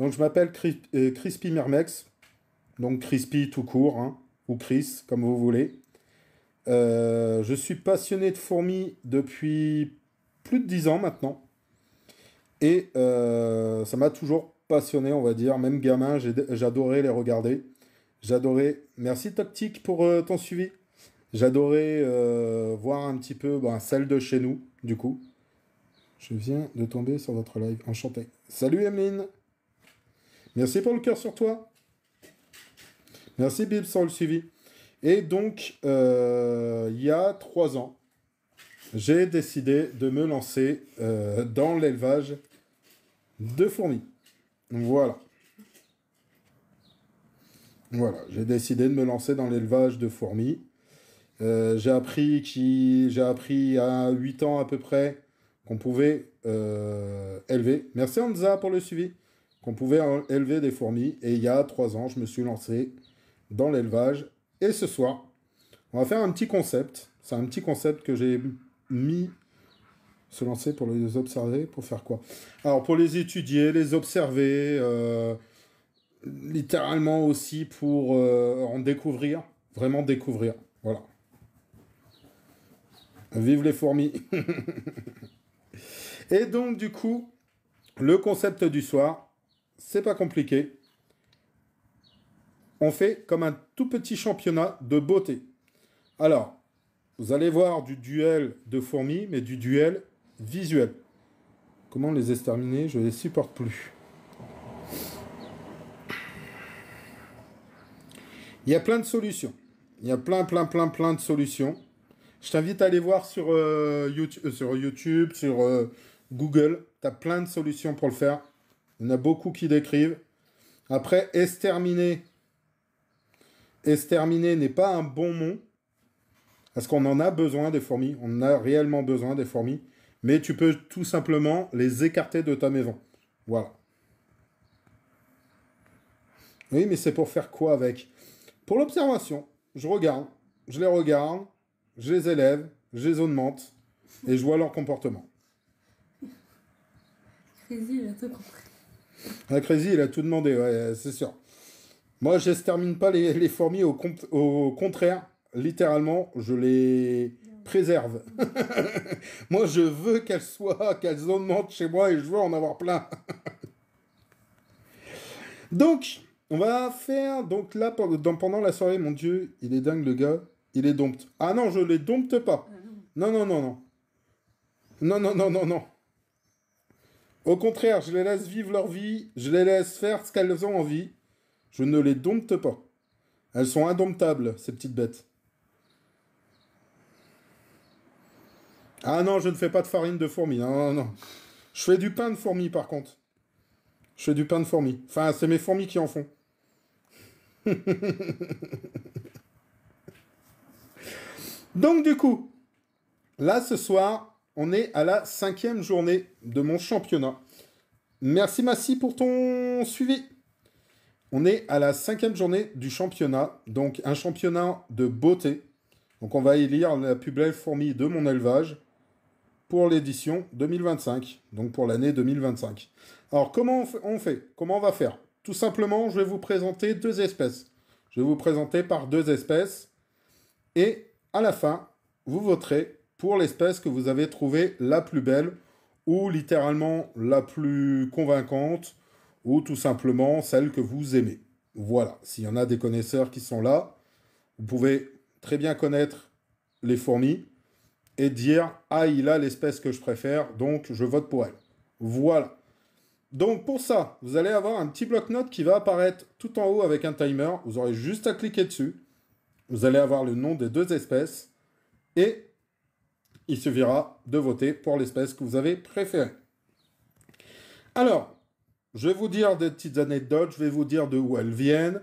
Donc, je m'appelle Crispy Mermex, donc Crispy tout court, hein, ou Chris, comme vous voulez. Je suis passionné de fourmis depuis plus de 10 ans maintenant. Et ça m'a toujours passionné, on va dire. Même gamin, j'adorais les regarder. J'adorais. Merci Tactique pour ton suivi. J'adorais voir un petit peu celle de chez nous, du coup. Je viens de tomber sur votre live. Enchanté. Salut Emeline. Merci pour le cœur sur toi. Merci Bib sur le suivi. Et donc, il y a 3 ans, j'ai décidé de me lancer dans l'élevage de fourmis. Voilà. Voilà, j'ai décidé de me lancer dans l'élevage de fourmis. J'ai appris à 8 ans à peu près qu'on pouvait élever. Merci Anza pour le suivi. Qu'on pouvait élever des fourmis. Et il y a 3 ans, je me suis lancé dans l'élevage. Et ce soir, on va faire un petit concept. C'est un petit concept que j'ai mis... Se lancer pour les observer, pour faire quoi? Alors, pour les étudier, les observer, littéralement aussi pour en découvrir, vraiment découvrir. Voilà. Vive les fourmis. Et donc, du coup, le concept du soir, c'est pas compliqué. On fait comme un tout petit championnat de beauté. Alors, vous allez voir du duel de fourmis, mais du duel visuel. Comment les exterminer? Je les supporte plus. Il y a plein de solutions. Il y a plein de solutions. Je t'invite à aller voir sur YouTube, sur Google. Tu as plein de solutions pour le faire. Il y en a beaucoup qui décrivent. Après, exterminer n'est pas un bon mot. Parce qu'on en a besoin des fourmis. On en a réellement besoin des fourmis. Mais tu peux tout simplement les écarter de ta maison. Voilà. Oui, mais c'est pour faire quoi avec? Pour l'observation. Je regarde, je les élève, je les augmente, et je vois leur comportement. Crazy, il a tout compris. Ah, Crazy, il a tout demandé, ouais, c'est sûr. Moi, je n'extermine pas les fourmis, au contraire, littéralement, je les préserve. Moi, je veux qu'elles augmentent chez moi, et je veux en avoir plein. Donc, on va faire, donc là, pendant la soirée, mon Dieu, il est dingue le gars, il est dompte. Ah non, je les dompte pas. Non, non, non, non. Non, non, non, non, non. Au contraire, je les laisse vivre leur vie, je les laisse faire ce qu'elles ont envie. Je ne les dompte pas. Elles sont indomptables, ces petites bêtes. Ah non, je ne fais pas de farine de fourmi. Non, non, non. Je fais du pain de fourmi, par contre. Je fais du pain de fourmi. Enfin, c'est mes fourmis qui en font. Donc, du coup, là, ce soir, on est à la 5e journée de mon championnat. Merci, Massi, pour ton suivi. On est à la 5e journée du championnat, donc un championnat de beauté. Donc, on va élire la plus belle fourmi de mon élevage pour l'édition 2025, donc pour l'année 2025. Alors, comment on fait? Comment on va faire? Tout simplement, je vais vous présenter 2 espèces. Je vais vous présenter par 2 espèces. Et à la fin, vous voterez pour l'espèce que vous avez trouvée la plus belle, ou littéralement la plus convaincante, ou tout simplement celle que vous aimez. Voilà, s'il y en a des connaisseurs qui sont là, vous pouvez très bien connaître les fourmis, et dire « Ah, il a l'espèce que je préfère, donc je vote pour elle. » Voilà. Donc pour ça, vous allez avoir un petit bloc-notes qui va apparaître tout en haut avec un timer. Vous aurez juste à cliquer dessus. Vous allez avoir le nom des 2 espèces. Et il suffira de voter pour l'espèce que vous avez préférée. Alors, je vais vous dire des petites anecdotes. Je vais vous dire de où elles viennent.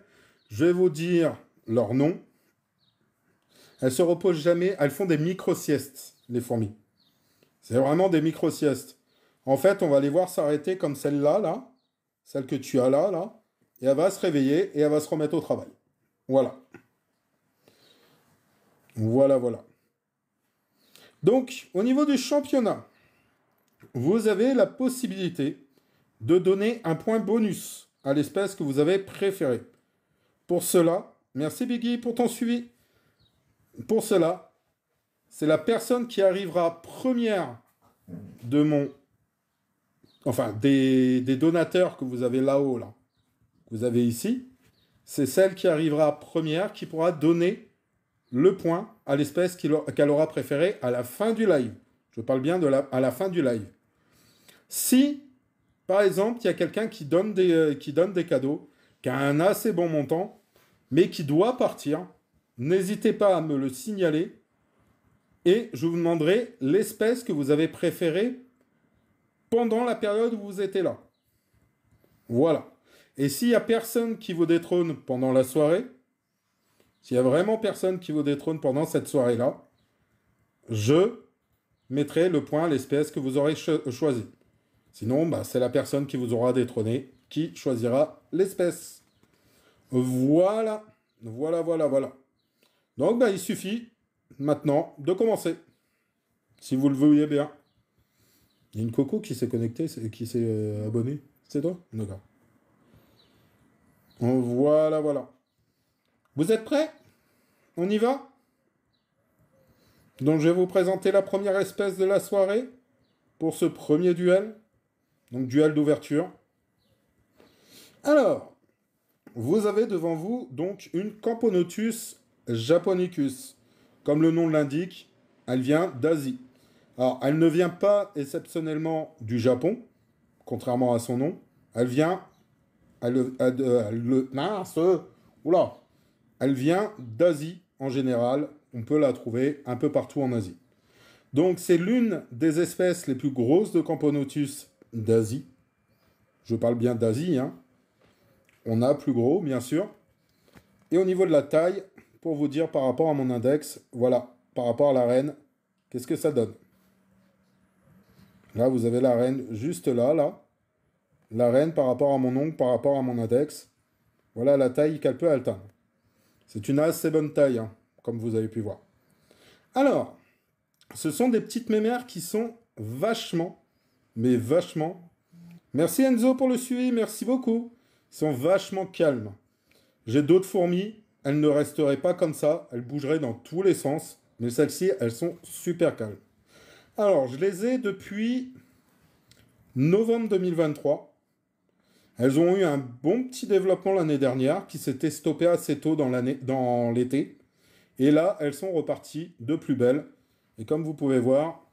Je vais vous dire leur nom. Elles se reposent jamais. Elles font des micro-siestes, les fourmis. C'est vraiment des micro-siestes. En fait, on va les voir s'arrêter comme celle-là, là. Celle que tu as là, là. Et elle va se réveiller et elle va se remettre au travail. Voilà. Voilà, voilà. Donc, au niveau du championnat, vous avez la possibilité de donner un point bonus à l'espèce que vous avez préférée. Pour cela, merci Biggie pour ton suivi. Pour cela, c'est la personne qui arrivera première de mon... Enfin, des donateurs que vous avez là-haut, là. Que vous avez ici. C'est celle qui arrivera première qui pourra donner le point à l'espèce qu'elle aura préférée à la fin du live. Je parle bien à la fin du live. Si, par exemple, il y a quelqu'un qui donne des cadeaux, qui a un assez bon montant, mais qui doit partir, n'hésitez pas à me le signaler et je vous demanderai l'espèce que vous avez préférée pendant la période où vous étiez là. Voilà. Et s'il n'y a personne qui vous détrône pendant la soirée, s'il y a vraiment personne qui vous détrône pendant cette soirée-là, je mettrai le point à l'espèce que vous aurez choisi. Sinon, c'est la personne qui vous aura détrôné qui choisira l'espèce. Voilà. Voilà. Donc, il suffit maintenant de commencer. Si vous le vouliez bien. Il y a une coco qui s'est connectée, qui s'est abonnée. C'est toi? D'accord. Voilà. Vous êtes prêts? On y va? Donc je vais vous présenter la première espèce de la soirée pour ce premier duel. Donc duel d'ouverture. Alors, vous avez devant vous donc une Camponotus japonicus. Comme le nom l'indique, elle vient d'Asie. Alors, elle ne vient pas exceptionnellement du Japon, contrairement à son nom. Elle vient... Elle vient d'Asie en général. On peut la trouver un peu partout en Asie. Donc, c'est l'une des espèces les plus grosses de Camponotus d'Asie. Je parle bien d'Asie, hein. On a plus gros, bien sûr. Et au niveau de la taille, pour vous dire par rapport à mon index, voilà, par rapport à la reine, qu'est-ce que ça donne? Là, vous avez la reine juste là. La reine par rapport à mon ongle, par rapport à mon index. Voilà la taille qu'elle peut atteindre. C'est une assez bonne taille, hein, comme vous avez pu voir. Alors, ce sont des petites mémères qui sont vachement. Merci Enzo pour le suivi, merci beaucoup. Ils sont vachement calmes. J'ai d'autres fourmis, elles ne resteraient pas comme ça, elles bougeraient dans tous les sens. Mais celles-ci, elles sont super calmes. Alors, je les ai depuis novembre 2023. Elles ont eu un bon petit développement l'année dernière qui s'était stoppé assez tôt dans l'été. Et là, elles sont reparties de plus belle. Et comme vous pouvez voir,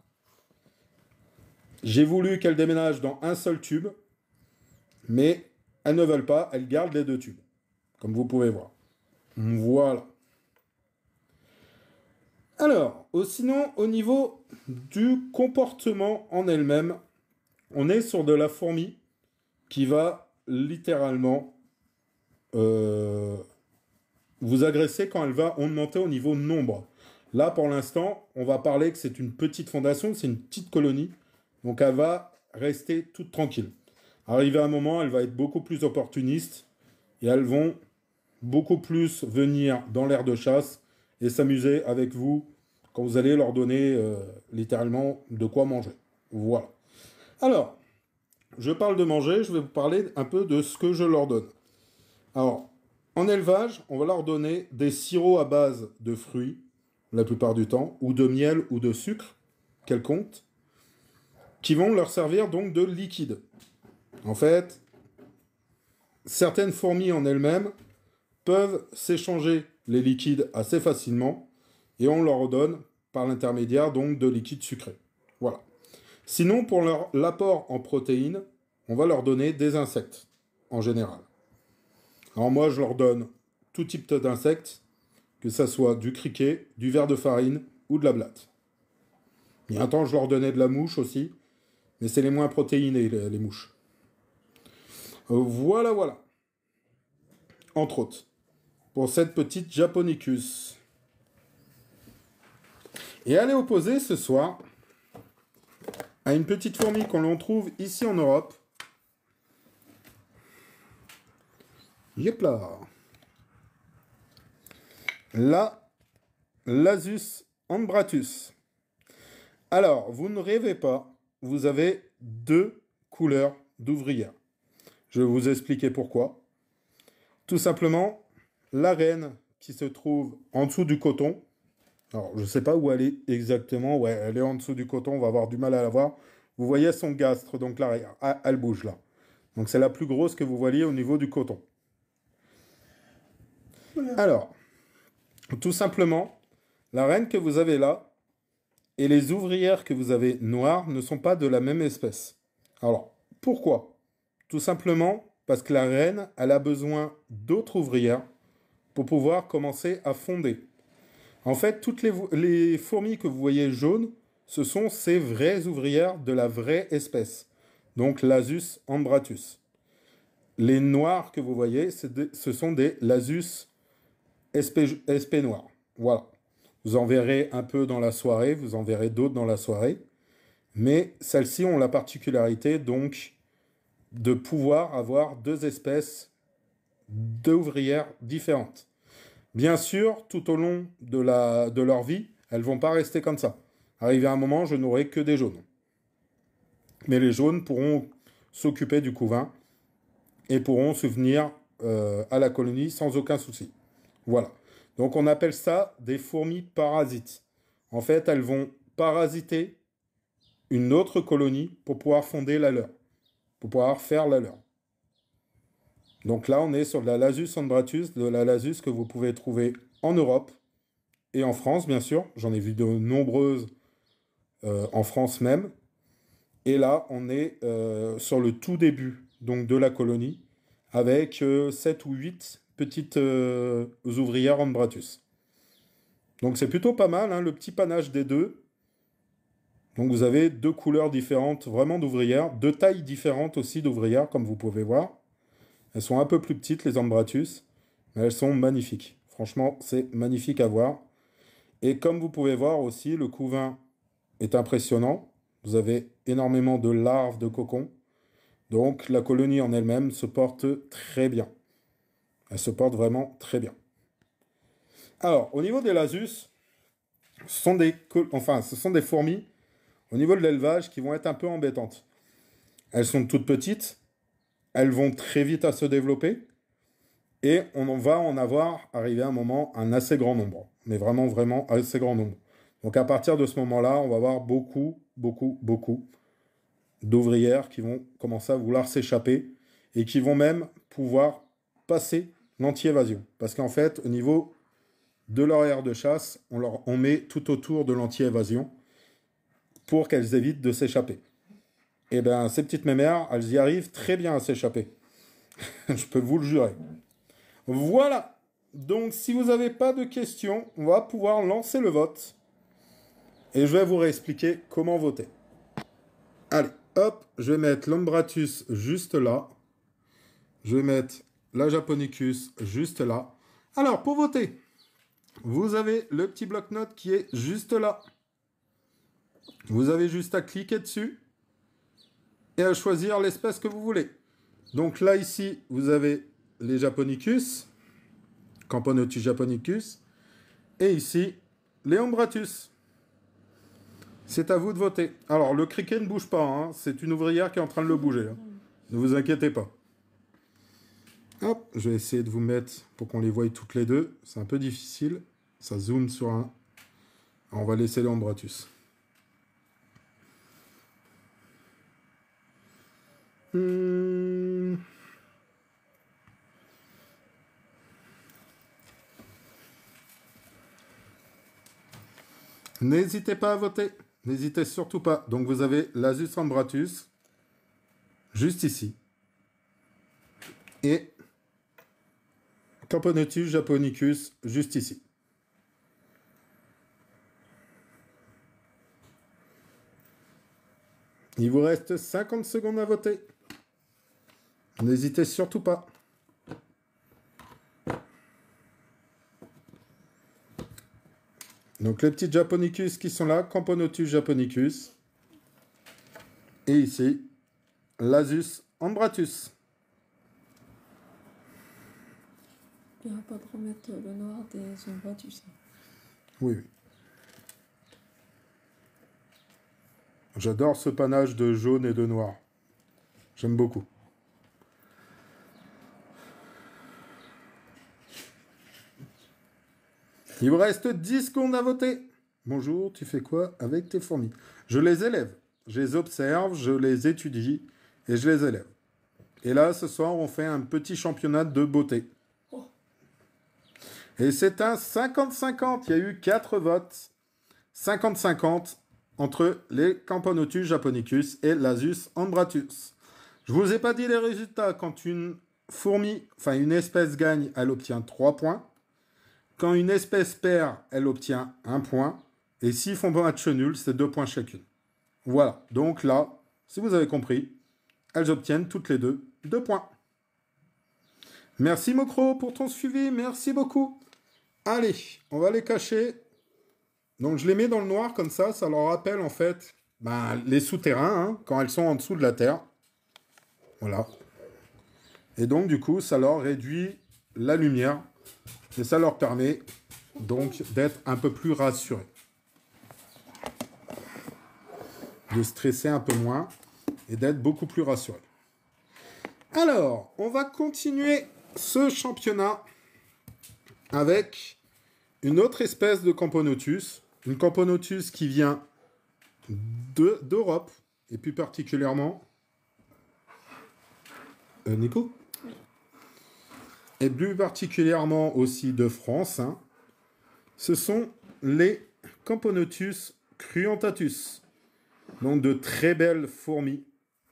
j'ai voulu qu'elles déménagent dans un seul tube. Mais elles ne veulent pas, elles gardent les deux tubes. Comme vous pouvez voir. Voilà. Alors, sinon, au niveau du comportement en elle-même, on est sur de la fourmi qui va littéralement vous agresser quand elle va augmenter au niveau nombre. Là, pour l'instant, on va parler que c'est une petite fondation, c'est une petite colonie. Donc, elle va rester toute tranquille. Arrivé à un moment, elle va être beaucoup plus opportuniste et elles vont beaucoup plus venir dans l'aire de chasse et s'amuser avec vous quand vous allez leur donner littéralement de quoi manger. Voilà. Alors, je parle de manger, je vais vous parler un peu de ce que je leur donne. Alors, en élevage, on va leur donner des sirops à base de fruits, la plupart du temps, ou de miel ou de sucre, quelconque, qui vont leur servir donc de liquide. En fait, certaines fourmis en elles-mêmes peuvent s'échanger les liquides assez facilement et on leur donne par l'intermédiaire donc de liquide sucré. Voilà. Sinon, pour l'apport en protéines, on va leur donner des insectes, en général. Alors moi, je leur donne tout type d'insectes, que ça soit du criquet, du ver de farine ou de la blatte. Il y a un temps, je leur donnais de la mouche aussi, mais c'est les moins protéinés, les mouches. Voilà. Entre autres, pour cette petite Japonicus. Et elle est opposée ce soir à une petite fourmi qu'on trouve ici en Europe. Yep là. L'asus ambratus. Alors, vous ne rêvez pas, vous avez deux couleurs d'ouvrières. Je vais vous expliquer pourquoi. Tout simplement, la reine qui se trouve en dessous du coton, alors je ne sais pas où elle est exactement, ouais, elle est en dessous du coton, on va avoir du mal à la voir. Vous voyez son gastre, donc là, elle bouge là. Donc c'est la plus grosse que vous voyez au niveau du coton. Alors, tout simplement, la reine que vous avez là et les ouvrières que vous avez noires ne sont pas de la même espèce. Alors, pourquoi? Tout simplement parce que la reine, elle a besoin d'autres ouvrières pour pouvoir commencer à fonder. En fait, toutes les fourmis que vous voyez jaunes, ce sont ces vraies ouvrières de la vraie espèce. Donc Lasus ambratus. Les noirs que vous voyez, ce sont des Lasus SP noirs. Voilà. Vous en verrez un peu dans la soirée, vous en verrez d'autres dans la soirée. Mais celles-ci ont la particularité donc de pouvoir avoir deux espèces d'ouvrières différentes. Bien sûr, tout au long de leur vie, elles vont pas rester comme ça. Arrivé à un moment, je n'aurai que des jaunes. Mais les jaunes pourront s'occuper du couvain et pourront subvenir à la colonie sans aucun souci. Voilà. Donc on appelle ça des fourmis parasites. En fait, elles vont parasiter une autre colonie pour pouvoir fonder la leur, pour pouvoir faire la leur. Donc là, on est sur de la Lasus ambratus, de la Lasus que vous pouvez trouver en Europe et en France, bien sûr. J'en ai vu de nombreuses en France même. Et là, on est sur le tout début donc, de la colonie, avec 7 ou 8 petites ouvrières ambratus. Donc c'est plutôt pas mal, hein, le petit panache des deux. Donc vous avez deux couleurs différentes vraiment d'ouvrières, deux tailles différentes aussi d'ouvrières, comme vous pouvez voir. Elles sont un peu plus petites, les ambratus, mais elles sont magnifiques. Franchement, c'est magnifique à voir. Et comme vous pouvez voir aussi, le couvain est impressionnant. Vous avez énormément de larves de cocons. Donc la colonie en elle-même se porte très bien. Elle se porte vraiment très bien. Alors, au niveau des Lasus, ce sont des fourmis, au niveau de l'élevage, qui vont être un peu embêtantes. Elles sont toutes petites, elles vont très vite à se développer, et on va en avoir, arrivé à un moment, un assez grand nombre. Mais vraiment, vraiment assez grand nombre. Donc à partir de ce moment-là, on va avoir beaucoup d'ouvrières qui vont commencer à vouloir s'échapper et qui vont même pouvoir passer l'anti-évasion. Parce qu'en fait, au niveau de leur aire de chasse, on met tout autour de l'anti-évasion pour qu'elles évitent de s'échapper. Et bien, ces petites mémères, elles y arrivent très bien à s'échapper. Je peux vous le jurer. Voilà. Donc, si vous n'avez pas de questions, on va pouvoir lancer le vote. Et je vais vous réexpliquer comment voter. Allez, hop, je vais mettre l'Ambratus juste là. Je vais mettre la Japonicus juste là. Alors, pour voter, vous avez le petit bloc-notes qui est juste là. Vous avez juste à cliquer dessus et à choisir l'espèce que vous voulez. Donc là, ici, vous avez les Japonicus, Camponotus japonicus, et ici, les Ambratus. C'est à vous de voter. Alors, le criquet ne bouge pas, hein. C'est une ouvrière qui est en train de le bouger. Hein. Ne vous inquiétez pas. Hop, je vais essayer de vous mettre pour qu'on les voie toutes les deux. C'est un peu difficile. Ça zoome sur un. Alors, on va laisser les Ambratus. N'hésitez pas à voter. N'hésitez surtout pas. Donc vous avez l'Asus ambratus, juste ici. Et Camponotus japonicus, juste ici. Il vous reste 50 secondes à voter. N'hésitez surtout pas. Donc les petits japonicus qui sont là, Camponotus japonicus. Et ici, l'Asus ambratus. Il n'y aura pas de remettre le noir des ambratus. Oui, oui. J'adore ce panache de jaune et de noir. J'aime beaucoup. Il vous reste 10 secondes à voter. Bonjour, tu fais quoi avec tes fourmis? Je les élève. Je les observe, je les étudie et je les élève. Et là, ce soir, on fait un petit championnat de beauté. Oh. Et c'est un 50-50. Il y a eu 4 votes. 50-50 entre les Camponotus japonicus et l'Asus ambratus. Je vous ai pas dit les résultats. Quand une fourmi, enfin une espèce gagne, elle obtient 3 points. Quand une espèce perd, elle obtient 1 point. Et s'ils font match nul, c'est 2 points chacune. Voilà. Donc là, si vous avez compris, elles obtiennent toutes les deux 2 points. Merci Mokro pour ton suivi. Merci beaucoup. Allez, on va les cacher. Donc je les mets dans le noir comme ça leur rappelle en fait les souterrains, hein, quand elles sont en dessous de la terre. Voilà. Et donc du coup, ça leur réduit la lumière et ça leur permet donc d'être un peu plus rassurés. De stresser un peu moins et d'être beaucoup plus rassurés. Alors, on va continuer ce championnat avec une autre espèce de Camponotus. Une Camponotus qui vient d'Europe, et plus particulièrement... Nico? Oui. Et plus particulièrement aussi de France. Hein. Ce sont les Camponotus cruentatus. Donc de très belles fourmis.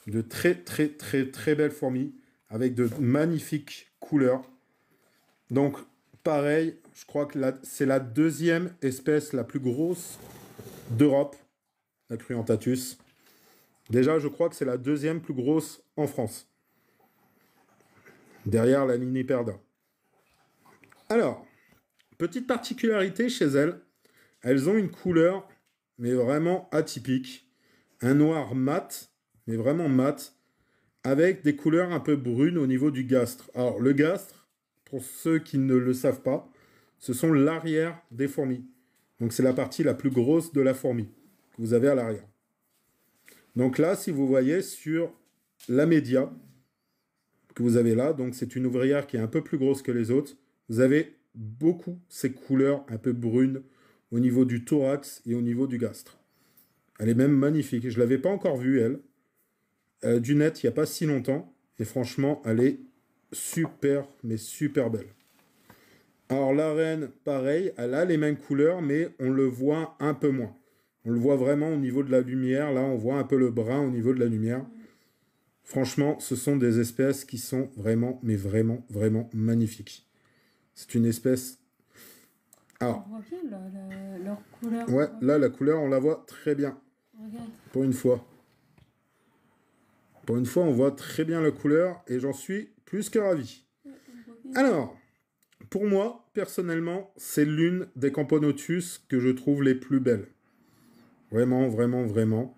De très belles fourmis. Avec de magnifiques couleurs. Donc, pareil, je crois que c'est la deuxième espèce la plus grosse d'Europe, la Cruentatus. Déjà, je crois que c'est la deuxième plus grosse en France. Derrière la Niniperda. Alors, petite particularité chez elles, elles ont une couleur, mais vraiment atypique. Un noir mat, mais vraiment mat, avec des couleurs un peu brunes au niveau du gastre. Alors, le gastre, pour ceux qui ne le savent pas, ce sont l'arrière des fourmis. Donc c'est la partie la plus grosse de la fourmi que vous avez à l'arrière. Donc là, si vous voyez sur la média que vous avez là, donc c'est une ouvrière qui est un peu plus grosse que les autres, vous avez beaucoup ces couleurs un peu brunes au niveau du thorax et au niveau du gastre. Elle est même magnifique. Je ne l'avais pas encore vue, elle. Du net, il n'y a pas si longtemps. Et franchement, elle est super, mais super belle. Alors la reine, pareil, elle a les mêmes couleurs, mais on le voit un peu moins. On le voit vraiment au niveau de la lumière. Là, on voit un peu le brun au niveau de la lumière. Franchement, ce sont des espèces qui sont vraiment, mais vraiment, vraiment magnifiques. C'est une espèce... Alors, on voit bien leur couleur. Ouais, là, la couleur, on la voit très bien. Regarde. Pour une fois. Pour une fois, on voit très bien la couleur et j'en suis plus que ravi. Alors, pour moi, personnellement, c'est l'une des Camponotus que je trouve les plus belles. Vraiment, vraiment, vraiment.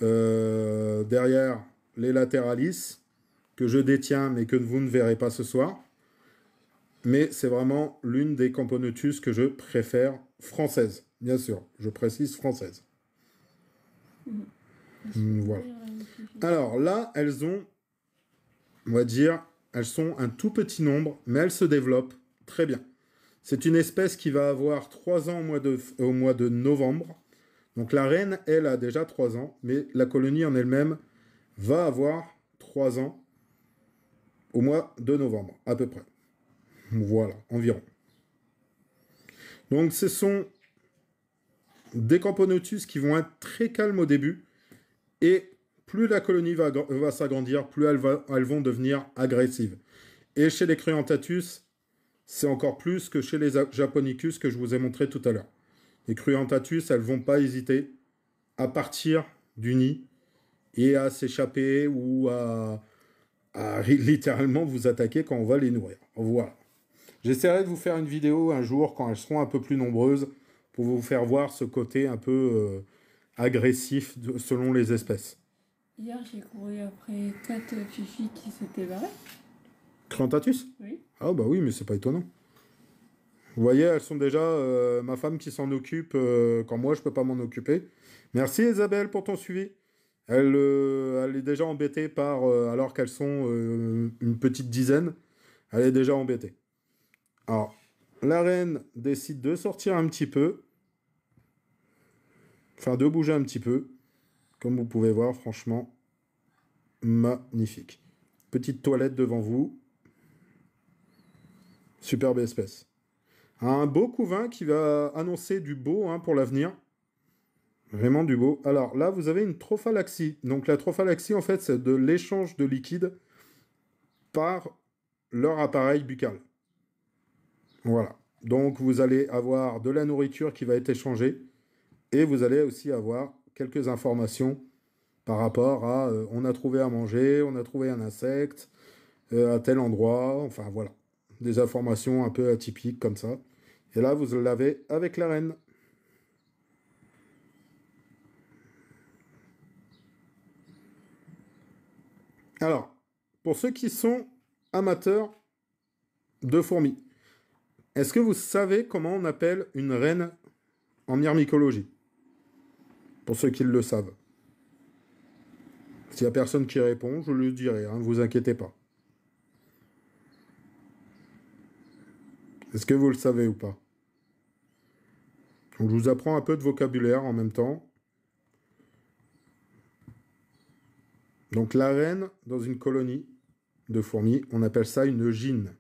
Derrière, les Lateralis, que je détiens, mais que vous ne verrez pas ce soir. Mais c'est vraiment l'une des Camponotus que je préfère française. Bien sûr, je précise française. Voilà. Alors là, elles ont, on va dire, elles sont un tout petit nombre, mais elles se développent très bien. C'est une espèce qui va avoir 3 ans au mois de novembre. Donc la reine, elle, a déjà 3 ans, mais la colonie en elle-même va avoir 3 ans au mois de novembre, à peu près. Voilà, environ. Donc ce sont des Camponotus qui vont être très calmes au début, et plus la colonie va s'agrandir, plus elles vont devenir agressives. Et chez les Cruentatus, c'est encore plus que chez les Japonicus que je vous ai montré tout à l'heure. Les Cruentatus, elles ne vont pas hésiter à partir du nid et à s'échapper ou à littéralement vous attaquer quand on va les nourrir. Voilà. J'essaierai de vous faire une vidéo un jour quand elles seront un peu plus nombreuses pour vous faire voir ce côté un peu agressif selon les espèces. Hier, j'ai couru après 4 fifis qui s'étaient barrés. Cruentatus? Oui. Ah bah oui, mais c'est pas étonnant. Vous voyez, elles sont déjà ma femme qui s'en occupe quand moi je peux pas m'en occuper. Merci Isabelle pour ton suivi. Elle est déjà embêtée par, alors qu'elles sont une petite dizaine, elle est déjà embêtée. Alors, la reine décide de sortir un petit peu. Enfin, de bouger un petit peu. Comme vous pouvez voir, franchement, magnifique. Petite toilette devant vous. Superbe espèce. Un beau couvain qui va annoncer du beau hein, pour l'avenir. Vraiment du beau. Alors là, vous avez une trophalaxie. Donc la trophalaxie, en fait, c'est de l'échange de liquide par leur appareil buccal. Voilà. Donc vous allez avoir de la nourriture qui va être échangée et vous allez aussi avoir quelques informations par rapport à on a trouvé à manger, on a trouvé un insecte à tel endroit, enfin voilà. Des informations un peu atypiques comme ça. Et là, vous l'avez avec la reine. Alors, pour ceux qui sont amateurs de fourmis, est-ce que vous savez comment on appelle une reine en myrmécologie? Pour ceux qui le savent. S'il n'y a personne qui répond, je le dirai, ne vous inquiétez pas. Est-ce que vous le savez ou pas? Donc, je vous apprends un peu de vocabulaire en même temps. Donc la reine, dans une colonie de fourmis, on appelle ça une gyne.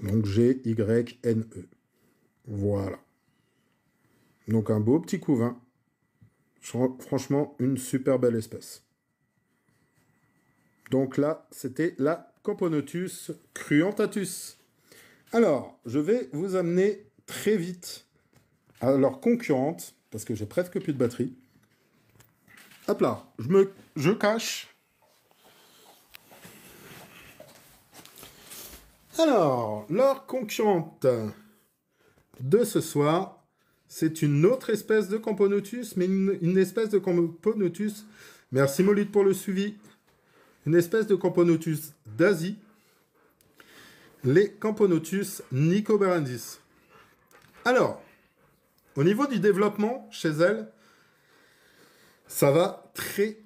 Donc G-Y-N-E. Voilà. Donc un beau petit couvain. Franchement, une super belle espèce. Donc là, c'était la Camponotus cruentatus. Alors, je vais vous amener très vite à leur concurrente, parce que j'ai presque plus de batterie. Hop là, je cache. Alors, leur concurrente de ce soir, c'est une autre espèce de Camponotus, mais une espèce de Camponotus. Merci Molite pour le suivi. Une espèce de Camponotus d'Asie. Les Camponotus nicobarensis. Alors, au niveau du développement chez elles, ça va très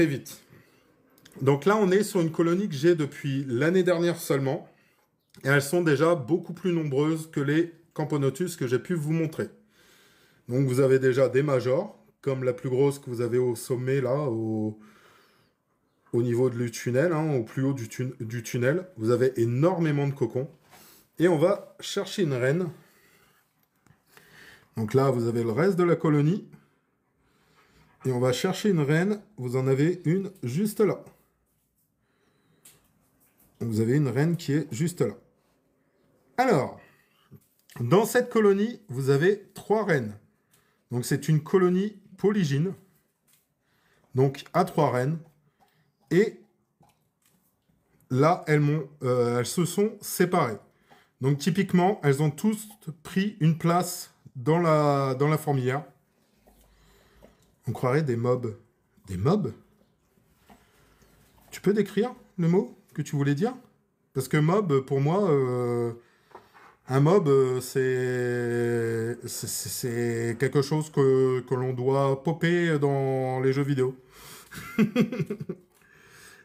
vite. Donc là, on est sur une colonie que j'ai depuis l'année dernière seulement. Et elles sont déjà beaucoup plus nombreuses que les Camponotus que j'ai pu vous montrer. Donc vous avez déjà des majors, comme la plus grosse que vous avez au sommet, là, au niveau du tunnel, au plus haut du tunnel. Vous avez énormément de cocons. Et on va chercher une reine. Donc là, vous avez le reste de la colonie. Et on va chercher une reine. Vous en avez une juste là. Vous avez une reine qui est juste là. Alors, dans cette colonie, vous avez 3 reines. Donc c'est une colonie polygyne. Donc à 3 reines. Et là, elles se sont séparées. Donc typiquement, elles ont tous pris une place dans la fourmilière. On croirait des mobs. Des mobs? Tu peux décrire le mot que tu voulais dire? Parce que mob, pour moi, un mob, c'est quelque chose que l'on doit popper dans les jeux vidéo.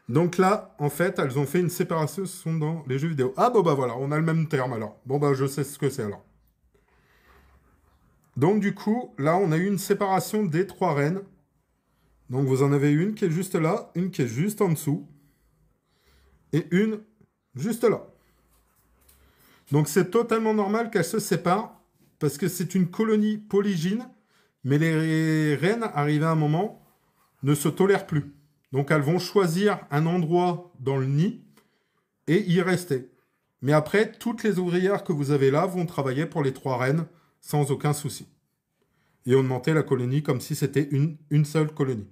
Donc là, en fait, elles ont fait une séparation, ce sont dans les jeux vidéo. Ah bon bah voilà, on a le même terme alors. Bon bah je sais ce que c'est alors. Donc du coup, là on a eu une séparation des 3 reines. Donc vous en avez une qui est juste là, une qui est juste en dessous, et une juste là. Donc c'est totalement normal qu'elles se séparent, parce que c'est une colonie polygyne, mais les reines, arrivées à un moment, ne se tolèrent plus. Donc elles vont choisir un endroit dans le nid et y rester. Mais après, toutes les ouvrières que vous avez là vont travailler pour les 3 reines sans aucun souci. Et augmenter la colonie comme si c'était une seule colonie.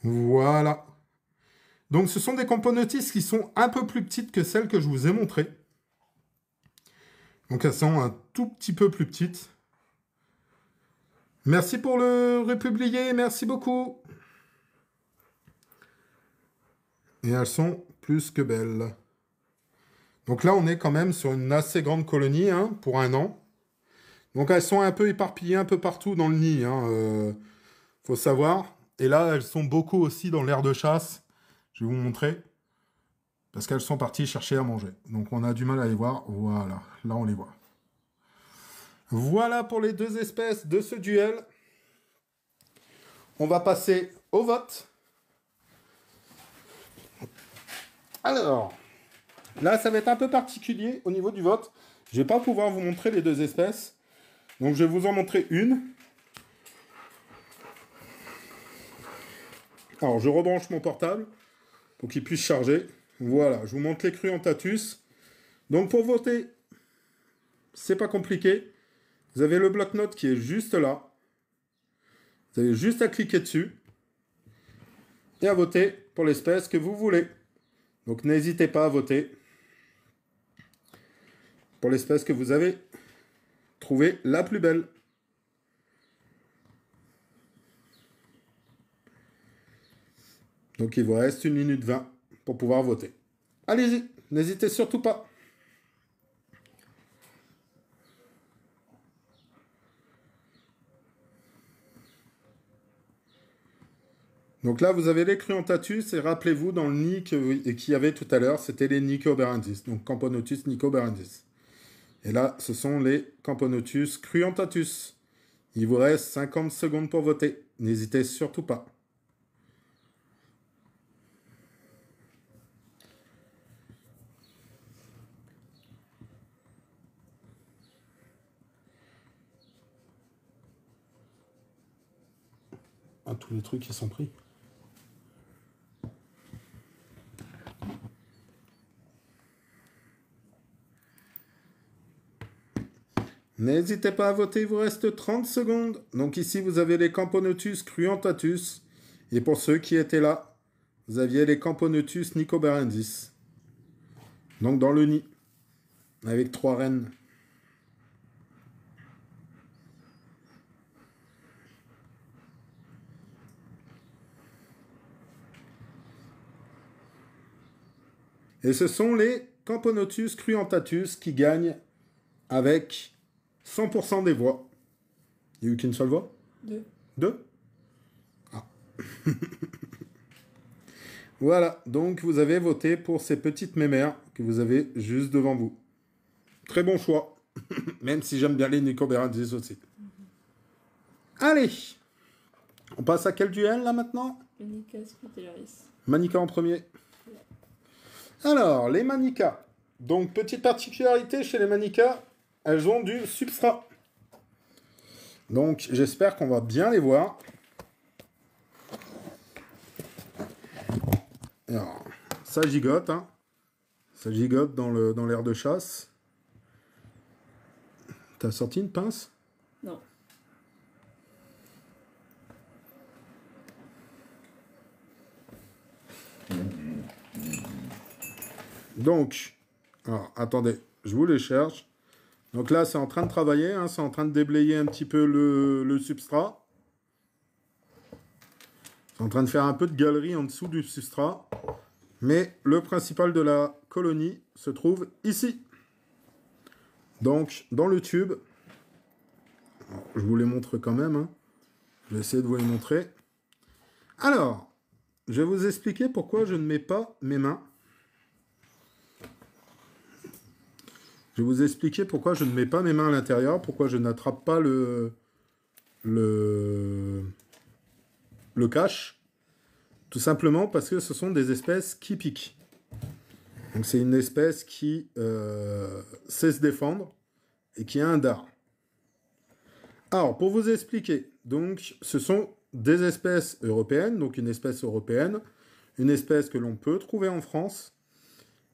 Voilà. Donc ce sont des Camponotus qui sont un peu plus petites que celles que je vous ai montrées. Donc elles sont un tout petit peu plus petites. Merci pour le republier, merci beaucoup. Et elles sont plus que belles. Donc là, on est quand même sur une assez grande colonie pour un an. Donc elles sont un peu éparpillées un peu partout dans le nid. Faut savoir. Et là, elles sont beaucoup aussi dans l'aire de chasse. Je vais vous montrer. Parce qu'elles sont parties chercher à manger. Donc on a du mal à les voir. Voilà, là on les voit. Voilà pour les deux espèces de ce duel. On va passer au vote. Alors, là ça va être un peu particulier au niveau du vote. Je ne vais pas pouvoir vous montrer les deux espèces. Donc je vais vous en montrer une. Alors je rebranche mon portable pour qu'il puisse charger. Voilà, je vous montre les Cruentatus. Donc pour voter, c'est pas compliqué. Vous avez le bloc-notes qui est juste là. Vous avez juste à cliquer dessus et à voter pour l'espèce que vous voulez. Donc n'hésitez pas à voter pour l'espèce que vous avez trouvée la plus belle. Donc il vous reste 1 minute 20 pour pouvoir voter. Allez-y, n'hésitez surtout pas. Donc là, vous avez les Cruentatus, et rappelez-vous, dans le nid qu'il y avait tout à l'heure, c'était les Nicoberendis, donc Camponotus nicoberendis. Et là, ce sont les Camponotus Cruentatus. Il vous reste 50 secondes pour voter. N'hésitez surtout pas. Ah, tous les trucs qui sont pris. N'hésitez pas à voter, il vous reste 30 secondes. Donc ici, vous avez les Camponotus Cruentatus. Et pour ceux qui étaient là, vous aviez les Camponotus nicoberendis. Donc dans le nid, avec 3 reines. Et ce sont les Camponotus Cruentatus qui gagnent avec 100% des voix. Il n'y a eu qu'une seule voix? 2. 2? Ah. Voilà, donc vous avez voté pour ces petites mémères que vous avez juste devant vous. Très bon choix, même si j'aime bien les Nicoberendis aussi. Allez, on passe à quel duel là maintenant? Manica Scutellaris. Manica en premier. Alors, les Manicas. Donc, petite particularité chez les Manicas, elles ont du substrat. Donc, j'espère qu'on va bien les voir. Alors, ça gigote, hein. Ça gigote dans l'air de chasse. T'as sorti une pince? Non. Donc, alors, attendez, je vous les cherche. Donc là, c'est en train de travailler, hein, c'est en train de déblayer un petit peu le substrat. C'est en train de faire un peu de galerie en dessous du substrat. Mais le principal de la colonie se trouve ici. Donc, dans le tube. Alors, je vous les montre quand même. Hein. Je vais essayer de vous les montrer. Alors, je vais vous expliquer pourquoi je ne mets pas mes mains. Je vais vous expliquer pourquoi je ne mets pas mes mains à l'intérieur, pourquoi je n'attrape pas le cache. Tout simplement parce que ce sont des espèces qui piquent. Donc c'est une espèce qui sait se défendre et qui a un dard. Alors, pour vous expliquer, donc ce sont des espèces européennes, donc une espèce européenne, une espèce que l'on peut trouver en France,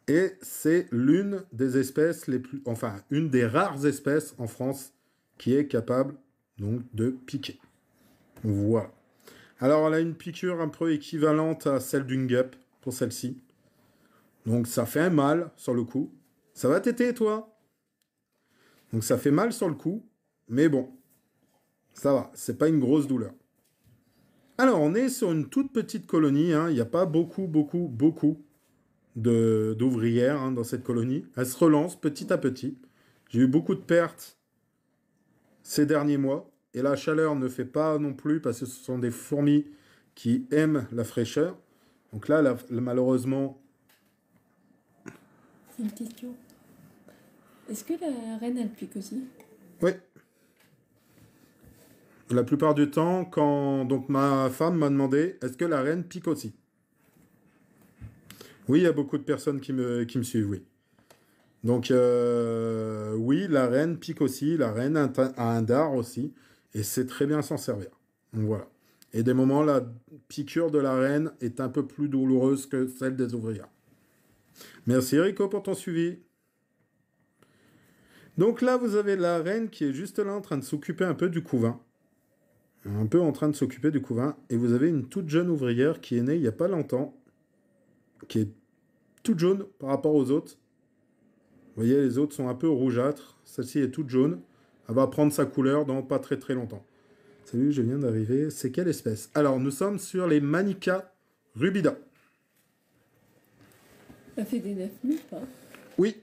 et c'est l'une des espèces les plus, enfin, une des rares espèces en France qui est capable donc de piquer. Voilà. Alors, elle a une piqûre un peu équivalente à celle d'une guêpe pour celle-ci. Donc, ça fait mal sur le coup. Ça va téter, toi? Donc, ça fait mal sur le coup, mais bon, ça va. C'est pas une grosse douleur. Alors, on est sur une toute petite colonie. Hein. Il n'y a pas beaucoup d'ouvrières hein, dans cette colonie. Elle se relance petit à petit. J'ai eu beaucoup de pertes ces derniers mois. Et la chaleur ne fait pas non plus parce que ce sont des fourmis qui aiment la fraîcheur. Donc là, malheureusement, C'est une question. Est-ce que la reine, elle pique aussi? Oui. La plupart du temps, quand donc ma femme m'a demandé, est-ce que la reine pique aussi? Oui, il y a beaucoup de personnes qui me suivent, oui. Donc, oui, la reine pique aussi, la reine a un dard aussi, et c'est très bien s'en servir. Donc, voilà. Et des moments, la piqûre de la reine est un peu plus douloureuse que celle des ouvrières. Merci Rico pour ton suivi. Donc là, vous avez la reine qui est juste là en train de s'occuper un peu du couvain. Un peu en train de s'occuper du couvain. Et vous avez une toute jeune ouvrière qui est née il n'y a pas longtemps, qui est toute jaune par rapport aux autres. Vous voyez, les autres sont un peu rougeâtres. Celle-ci est toute jaune. Elle va prendre sa couleur dans pas très très longtemps. Salut, je viens d'arriver. C'est quelle espèce? Alors, nous sommes sur les Manica rubida. Elle fait des 9000, pas? Oui.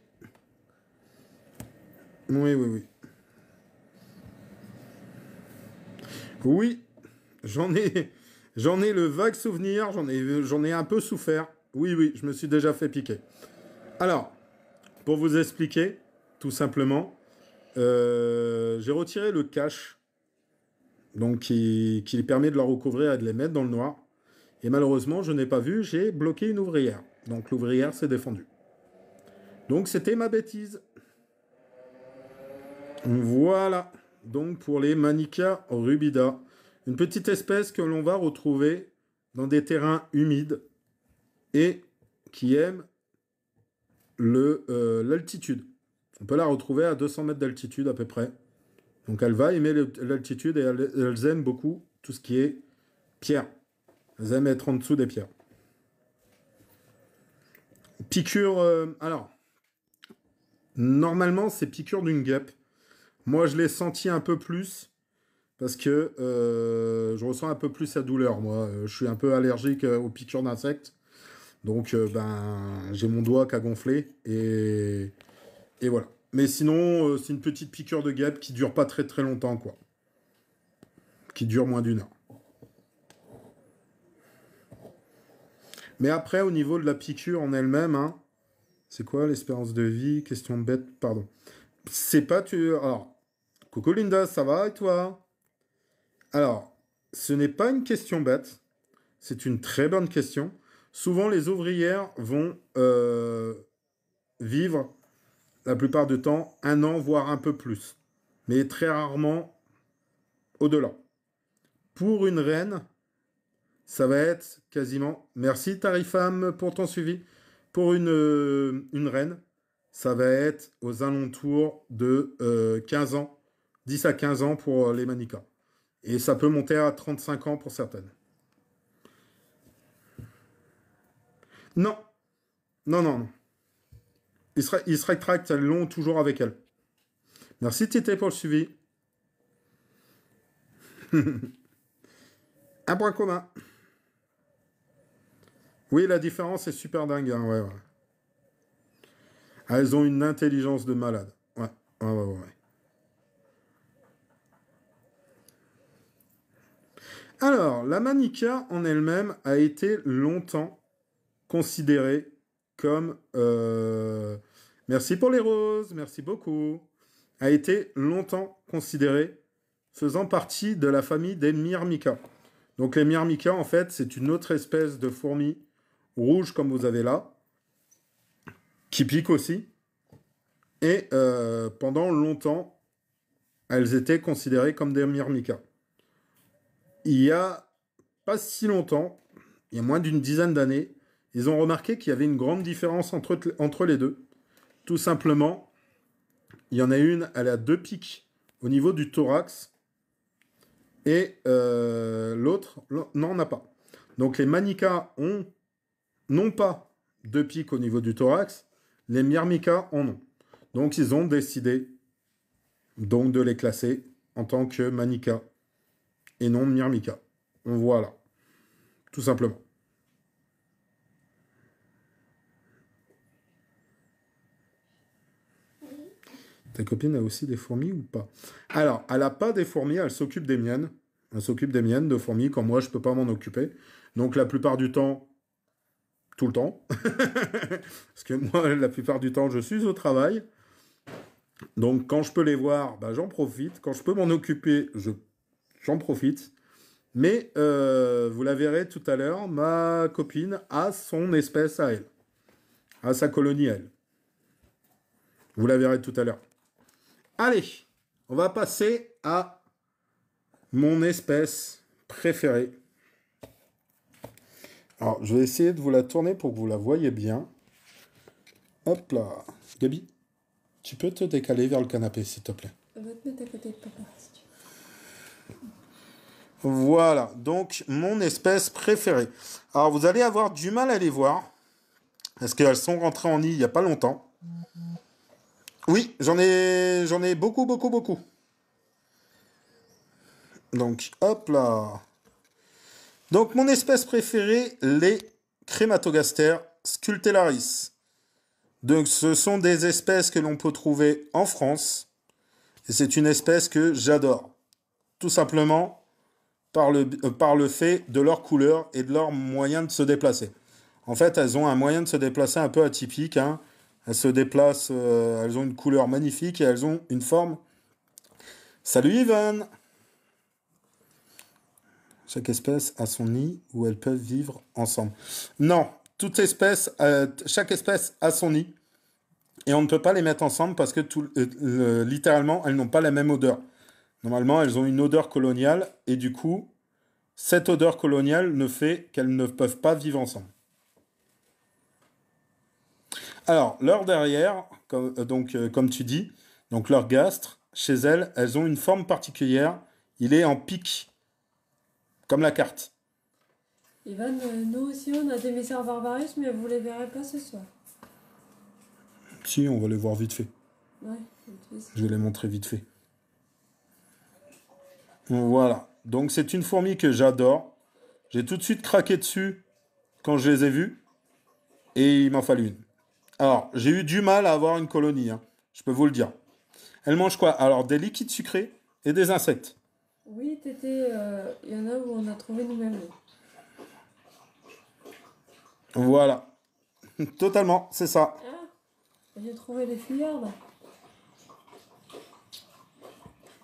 Oui, oui, oui. Oui, j'en ai le vague souvenir, j'en ai un peu souffert. Oui, oui, je me suis déjà fait piquer. Alors, pour vous expliquer, tout simplement, j'ai retiré le cache, donc qui permet de la recouvrir et de les mettre dans le noir. Et malheureusement, je n'ai pas vu, j'ai bloqué une ouvrière. Donc l'ouvrière s'est défendue. Donc c'était ma bêtise. Voilà. Donc pour les Manica rubida, une petite espèce que l'on va retrouver dans des terrains humides et qui aime l'altitude. On peut la retrouver à 200 mètres d'altitude à peu près. Donc elle va aimer l'altitude et elles aiment beaucoup tout ce qui est pierre. Elles aiment être en dessous des pierres. Piqûre, alors, normalement c'est piqûre d'une guêpe. Moi je l'ai senti un peu plus parce que je ressens un peu plus la douleur. Moi, je suis un peu allergique aux piqûres d'insectes. Donc, j'ai mon doigt qui a gonflé et voilà. Mais sinon, c'est une petite piqûre de guêpe qui dure pas très très longtemps, quoi. Qui dure moins d'1 heure. Mais après, au niveau de la piqûre en elle-même, hein, c'est quoi l'espérance de vie? Question bête, pardon. C'est pas tu. Alors, coucou Linda, ça va et toi? Alors, ce n'est pas une question bête. C'est une très bonne question. Souvent, les ouvrières vont vivre la plupart du temps 1 an, voire un peu plus. Mais très rarement au-delà. Pour une reine, ça va être quasiment... Merci Tarifam pour ton suivi. Pour une reine, ça va être aux alentours de 15 ans. 10 à 15 ans pour les manicas. Et ça peut monter à 35 ans pour certaines. Non. Non, non, non. Israël Tract, elles l'ont toujours avec elle. Merci Tété pour le suivi. Un point commun. Oui, la différence est super dingue. Hein, ouais, ouais. Ah, elles ont une intelligence de malade. Ouais, ouais, ouais, ouais. Alors, la manica en elle-même a été longtemps considérée comme... Merci pour les roses, merci beaucoup. A été longtemps considérée faisant partie de la famille des myrmicas. Donc les myrmicas, en fait, c'est une autre espèce de fourmi rouge comme vous avez là, qui pique aussi. Et pendant longtemps, elles étaient considérées comme des myrmicas. Il y a pas si longtemps, il y a moins d'une dizaine d'années, ils ont remarqué qu'il y avait une grande différence entre les deux. Tout simplement, il y en a une, elle a 2 pics au niveau du thorax, et l'autre n'en a pas. Donc les manicas ont non pas 2 pics au niveau du thorax, les myrmicas en ont. Donc ils ont décidé donc de les classer en tant que manica et non myrmica. Voilà, tout simplement. Ta copine a aussi des fourmis ou pas? Alors, elle n'a pas des fourmis, elle s'occupe des miennes. Elle s'occupe des miennes de fourmis, quand moi je ne peux pas m'en occuper. Donc la plupart du temps, tout le temps. Parce que moi, la plupart du temps, je suis au travail. Donc, quand je peux les voir, bah, j'en profite. Quand je peux m'en occuper, j'en profite. Mais vous la verrez tout à l'heure, ma copine a son espèce à elle. A sa colonie à elle. Vous la verrez tout à l'heure. Allez, on va passer à mon espèce préférée. Alors, je vais essayer de vous la tourner pour que vous la voyez bien. Hop là. Gabi, tu peux te décaler vers le canapé, s'il te plaît. On va te mettre à côté de papa, si tu Voilà, donc mon espèce préférée. Alors, vous allez avoir du mal à les voir, parce qu'elles sont rentrées en nid il n'y a pas longtemps. Oui, j'en ai beaucoup, beaucoup, beaucoup. Donc, hop là. Donc, mon espèce préférée, les Crématogastères scutellaris. Donc, ce sont des espèces que l'on peut trouver en France. Et c'est une espèce que j'adore. Tout simplement par le fait de leur couleur et de leur moyen de se déplacer. En fait, elles ont un moyen de se déplacer un peu atypique. Hein. Elles se déplacent, elles ont une couleur magnifique et elles ont une forme. Salut Yvan! Chaque espèce a son nid où elles peuvent vivre ensemble. Non, chaque espèce a son nid et on ne peut pas les mettre ensemble parce que littéralement, elles n'ont pas la même odeur. Normalement, elles ont une odeur coloniale et du coup, cette odeur coloniale ne fait qu'elles ne peuvent pas vivre ensemble. Alors, leur derrière, comme tu dis, donc leur gastre, chez elles, elles ont une forme particulière. Il est en pic, comme la carte. Ivan, nous aussi on a des messeurs barbaris, mais vous les verrez pas ce soir. Si, on va les voir vite fait. Ouais, je vais les montrer vite fait. Voilà. Donc c'est une fourmi que j'adore. J'ai tout de suite craqué dessus quand je les ai vus. Et il m'en fallut une. Alors, j'ai eu du mal à avoir une colonie, hein, je peux vous le dire. Elle mange quoi? Alors, des liquides sucrés et des insectes. Oui, Tété, il y en a où on a trouvé nous-mêmes. Voilà. Totalement, c'est ça. Ah, j'ai trouvé des fuyardes.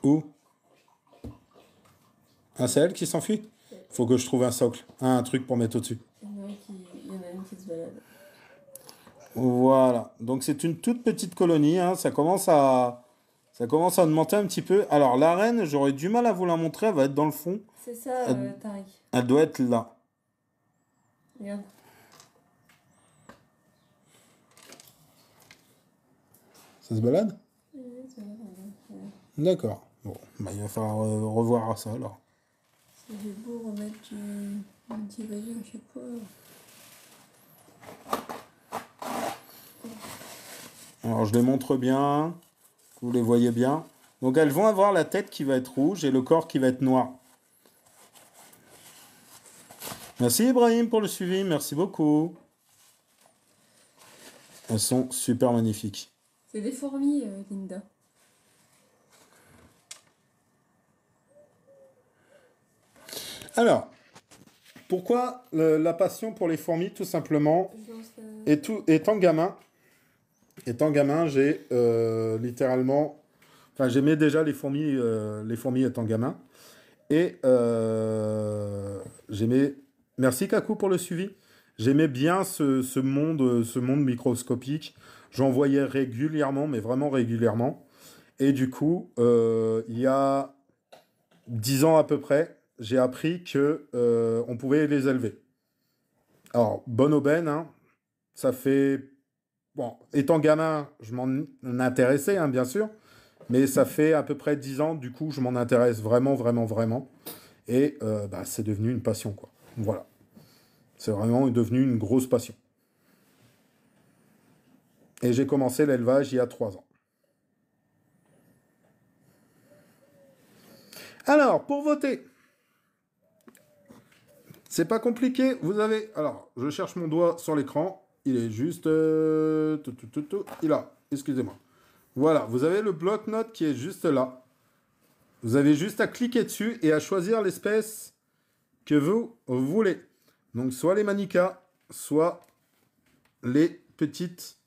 Où? Ah, c'est elle qui s'enfuit? Faut que je trouve un socle, un truc pour mettre au-dessus. Il y en a une qui se balade. Voilà. Donc c'est une toute petite colonie, hein. Ça commence à augmenter un petit peu. Alors la reine, j'aurais du mal à vous la montrer, elle va être dans le fond. C'est ça, Tariq. Elle doit être là. Regarde. Ça se balade? Oui, ça va, D'accord. Bon, bah, il va falloir revoir ça alors. j'ai beau remettre du petit vaillé à chaque fois. Alors je les montre bien, vous les voyez bien. Donc elles vont avoir la tête qui va être rouge et le corps qui va être noir. Merci Ibrahim pour le suivi, merci beaucoup. Elles sont super magnifiques. C'est des fourmis, Linda. Alors, pourquoi la passion pour les fourmis? Tout simplement, étant gamin, j'ai littéralement... Enfin, j'aimais déjà les fourmis étant gamin. Et j'aimais... Merci Kakou pour le suivi. J'aimais bien ce monde microscopique. J'en voyais régulièrement, mais vraiment régulièrement. Et du coup, il y a 10 ans à peu près, j'ai appris que on pouvait les élever. Alors, bonne aubaine, hein, ça fait... Bon, étant gamin, je m'en intéressais, hein, bien sûr, mais ça fait à peu près 10 ans, du coup, je m'en intéresse vraiment, vraiment, vraiment. Et c'est devenu une passion, quoi. Voilà. C'est vraiment devenu une grosse passion. Et j'ai commencé l'élevage il y a 3 ans. Alors, pour voter, c'est pas compliqué. Vous avez... Alors, je cherche mon doigt sur l'écran. Il est juste... Il est là. Excusez-moi. Voilà, vous avez le bloc-notes qui est juste là. Vous avez juste à cliquer dessus et à choisir l'espèce que vous voulez. Donc, soit les manicas, soit les petites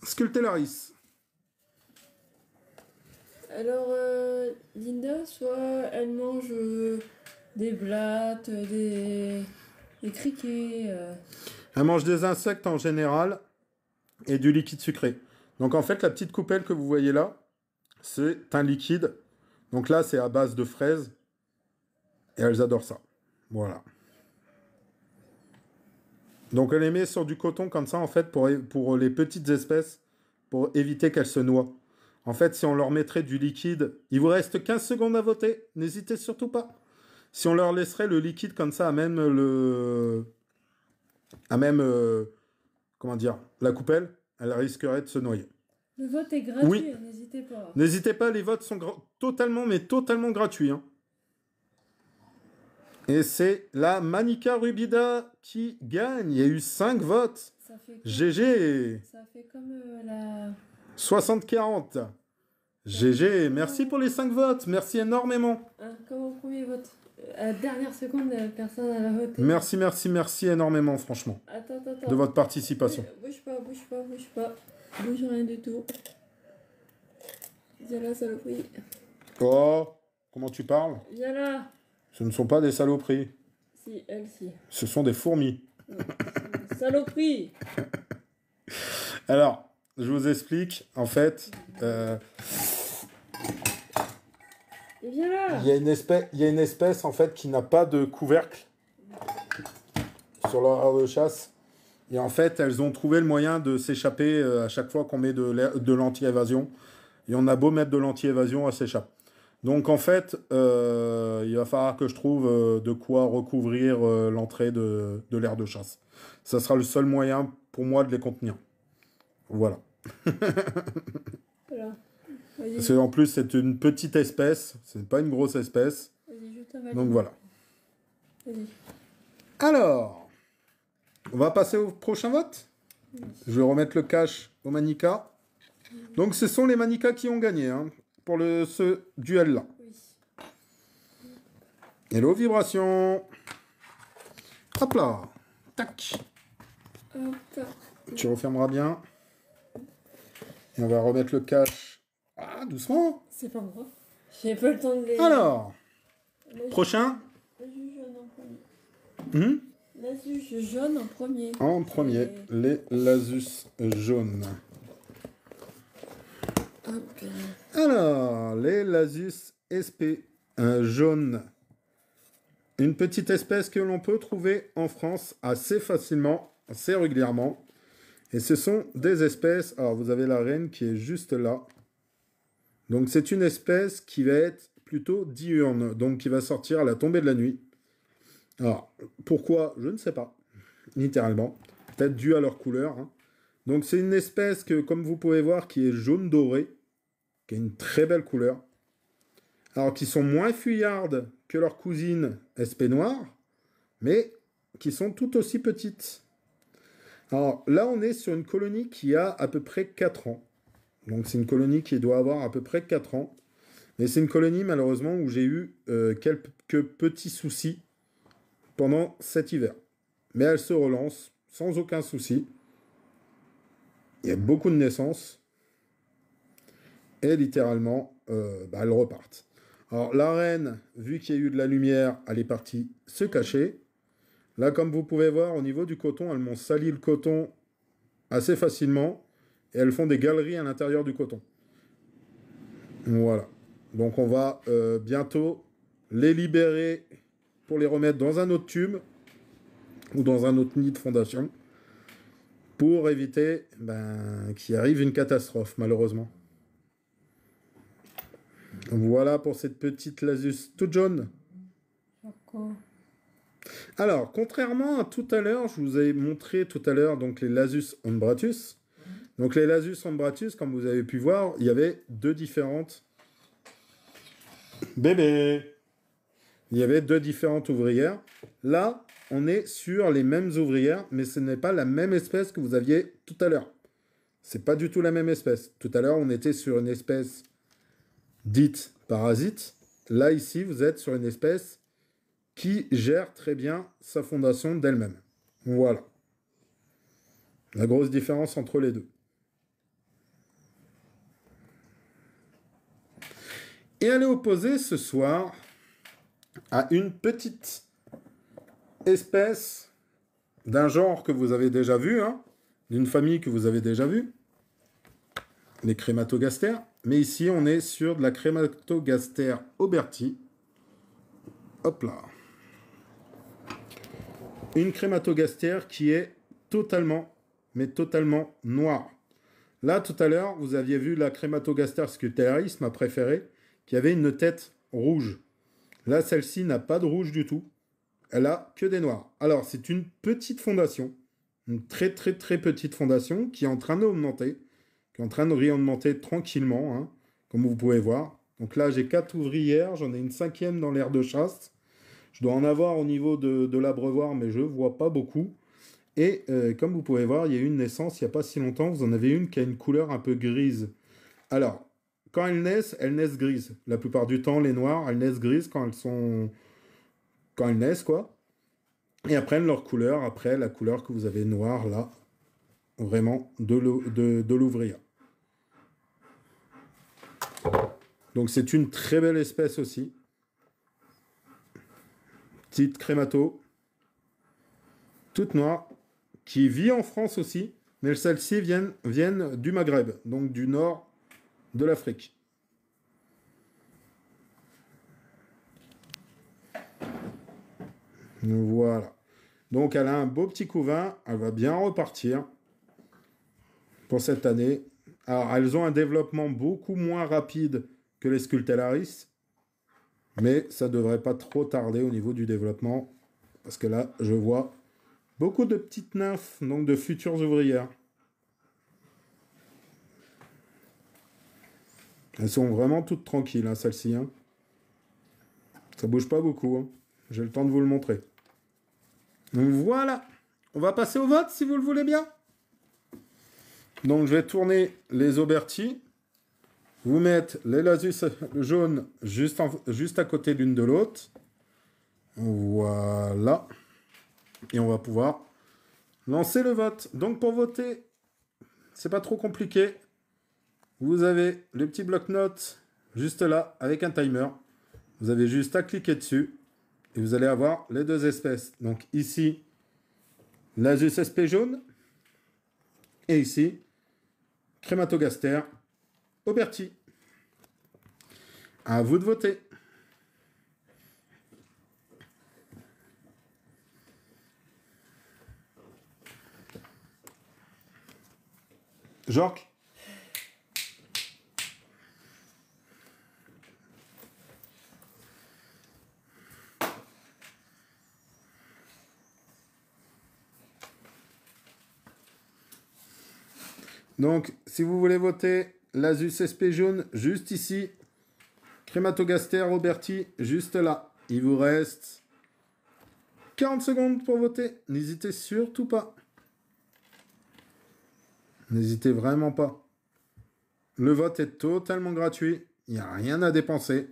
Scultellaris. Alors, Linda, soit elle mange des blattes, des criquets. Elle mange des insectes en général et du liquide sucré. Donc en fait, la petite coupelle que vous voyez là, c'est un liquide. Donc là, c'est à base de fraises. Et elles adorent ça. Voilà. Donc elle les met sur du coton comme ça, en fait, pour les petites espèces, pour éviter qu'elles se noient. En fait, si on leur mettrait du liquide, il vous reste 15 secondes à voter. N'hésitez surtout pas. Si on leur laisserait le liquide comme ça, comment dire, la coupelle, elle risquerait de se noyer. Le vote est gratuit, Oui. n'hésitez pas. N'hésitez pas, les votes sont totalement gratuits. Hein. Et c'est la Manika Rubida qui gagne. Il y a eu 5 votes. Ça fait comme, GG. ça fait comme la... 60-40. GG. Merci pour les 5 votes. Merci énormément. Comme au premier vote. À la dernière seconde, personne n'a voté. Merci énormément, franchement, Attends. de votre participation. Bouge pas. Bouge rien du tout. Viens là, saloperie. Oh, comment tu parles? Viens là. Ce ne sont pas des saloperies. Si, elle, si. Ce sont des fourmis. Saloperie. Alors, je vous explique. En fait, Et viens là. il y a une espèce en fait qui n'a pas de couvercle sur leur aire de chasse. Et en fait, elles ont trouvé le moyen de s'échapper à chaque fois qu'on met de l'anti-évasion. Et on a beau mettre de l'anti-évasion, elle s'échappe. Donc en fait, il va falloir que je trouve de quoi recouvrir l'entrée de l'aire de chasse. Ça sera le seul moyen pour moi de les contenir. Voilà. Voilà. Parce qu'en plus, c'est une petite espèce, c'est pas une grosse espèce. Vas-y, je t'avale. Donc voilà. Vas-y. Alors, on va passer au prochain vote. Oui. Je vais remettre le cash aux Manika. Donc ce sont les Manika qui ont gagné hein, pour ce duel-là. Oui. Hello vibration. Hop là. Tac. Hop. Tu refermeras bien. Et on va remettre le cash. Ah, doucement. C'est pas moi. J'ai pas le temps de les... Alors, La prochain. L'asus jaune en premier. L'asus jaune en premier. En premier, les Lasus jaunes. Hop. Alors, les Lasus SP jaunes. Une petite espèce que l'on peut trouver en France assez facilement, assez régulièrement. Et ce sont des espèces... Alors, vous avez la reine qui est juste là. Donc, c'est une espèce qui va être plutôt diurne. Donc, qui va sortir à la tombée de la nuit. Alors, pourquoi? Je ne sais pas. Littéralement. Peut-être dû à leur couleur. Hein. Donc, c'est une espèce que, comme vous pouvez voir, qui est jaune doré. Qui a une très belle couleur. Alors, qui sont moins fuyardes que leurs cousines SP noires. Mais qui sont tout aussi petites. Alors là, on est sur une colonie qui a à peu près 4 ans. Donc c'est une colonie qui doit avoir à peu près 4 ans. Mais c'est une colonie, malheureusement, où j'ai eu quelques petits soucis pendant cet hiver. Mais elle se relance sans aucun souci. Il y a beaucoup de naissances. Et littéralement, elles repartent. Alors la reine, vu qu'il y a eu de la lumière, elle est partie se cacher. Là, comme vous pouvez voir, au niveau du coton, elles m'ont sali le coton assez facilement. Et elles font des galeries à l'intérieur du coton. Voilà. Donc, on va bientôt les libérer pour les remettre dans un autre tube ou dans un autre nid de fondation pour éviter qu'il arrive une catastrophe, malheureusement. Voilà pour cette petite Lasus toute jaune. Pourquoi? Alors, contrairement à tout à l'heure, je vous ai montré tout à l'heure donc les Lasus ombratus. Donc les Lasus ombratus, comme vous avez pu voir, il y avait 2 différentes bébés. Il y avait 2 différentes ouvrières. Là, on est sur les mêmes ouvrières, mais ce n'est pas la même espèce que vous aviez tout à l'heure. C'est pas du tout la même espèce. Tout à l'heure, on était sur une espèce dite parasite. Là, ici, vous êtes sur une espèce qui gère très bien sa fondation d'elle-même. Voilà. La grosse différence entre les deux. Et elle est opposée ce soir à une petite espèce d'un genre que vous avez déjà vu, hein, d'une famille que vous avez déjà vue, les crématogastères. Mais ici, on est sur de la crématogastère Auberti. Hop là. Une crématogastère qui est totalement, mais totalement noire. Là, tout à l'heure, vous aviez vu la crématogastère scutellaris, ma préférée, qui avait une tête rouge. Là, celle-ci n'a pas de rouge du tout. Elle a que des noirs. Alors, c'est une petite fondation, une très très très petite fondation qui est en train d'augmenter, qui est en train de réaugmenter tranquillement, hein, comme vous pouvez voir. Donc là, j'ai 4 ouvrières, j'en ai une 5e dans l'aire de chasse. Je dois en avoir au niveau de l'abreuvoir, mais je ne vois pas beaucoup. Et comme vous pouvez voir, il y a eu une naissance il n'y a pas si longtemps. Vous en avez une qui a une couleur un peu grise. Alors, quand elles naissent grises. La plupart du temps, les noires, elles naissent grises quand elles naissent, quoi. Et après, leur couleur, après la couleur que vous avez noire, là, vraiment, de l'ouvrière. Donc, c'est une très belle espèce aussi. Petite crémato, toute noire, qui vit en France aussi, mais celles-ci viennent du Maghreb, donc du nord de l'Afrique. Voilà. Donc elle a un beau petit couvain, elle va bien repartir pour cette année. Alors elles ont un développement beaucoup moins rapide que les Scutellaris, mais ça devrait pas trop tarder au niveau du développement, parce que là je vois beaucoup de petites nymphes, donc de futures ouvrières. Elles sont vraiment toutes tranquilles, hein, celles-ci. Hein. Ça bouge pas beaucoup. Hein. J'ai le temps de vous le montrer. Donc voilà. On va passer au vote, si vous le voulez bien. Donc je vais tourner les Auberti. Vous mettre les Lasus jaunes juste à côté l'une de l'autre. Voilà. Et on va pouvoir lancer le vote. Donc pour voter, c'est pas trop compliqué. Vous avez le petit bloc-notes juste là avec un timer. Vous avez juste à cliquer dessus et vous allez avoir les deux espèces. Donc ici, l'Asus SP jaune et ici, Crématogaster Auberti. À vous de voter. Jork. Donc, si vous voulez voter l'Asus SP jaune, juste ici. Crématogaster Auberti, juste là. Il vous reste 40 secondes pour voter. N'hésitez surtout pas. N'hésitez vraiment pas. Le vote est totalement gratuit. Il n'y a rien à dépenser.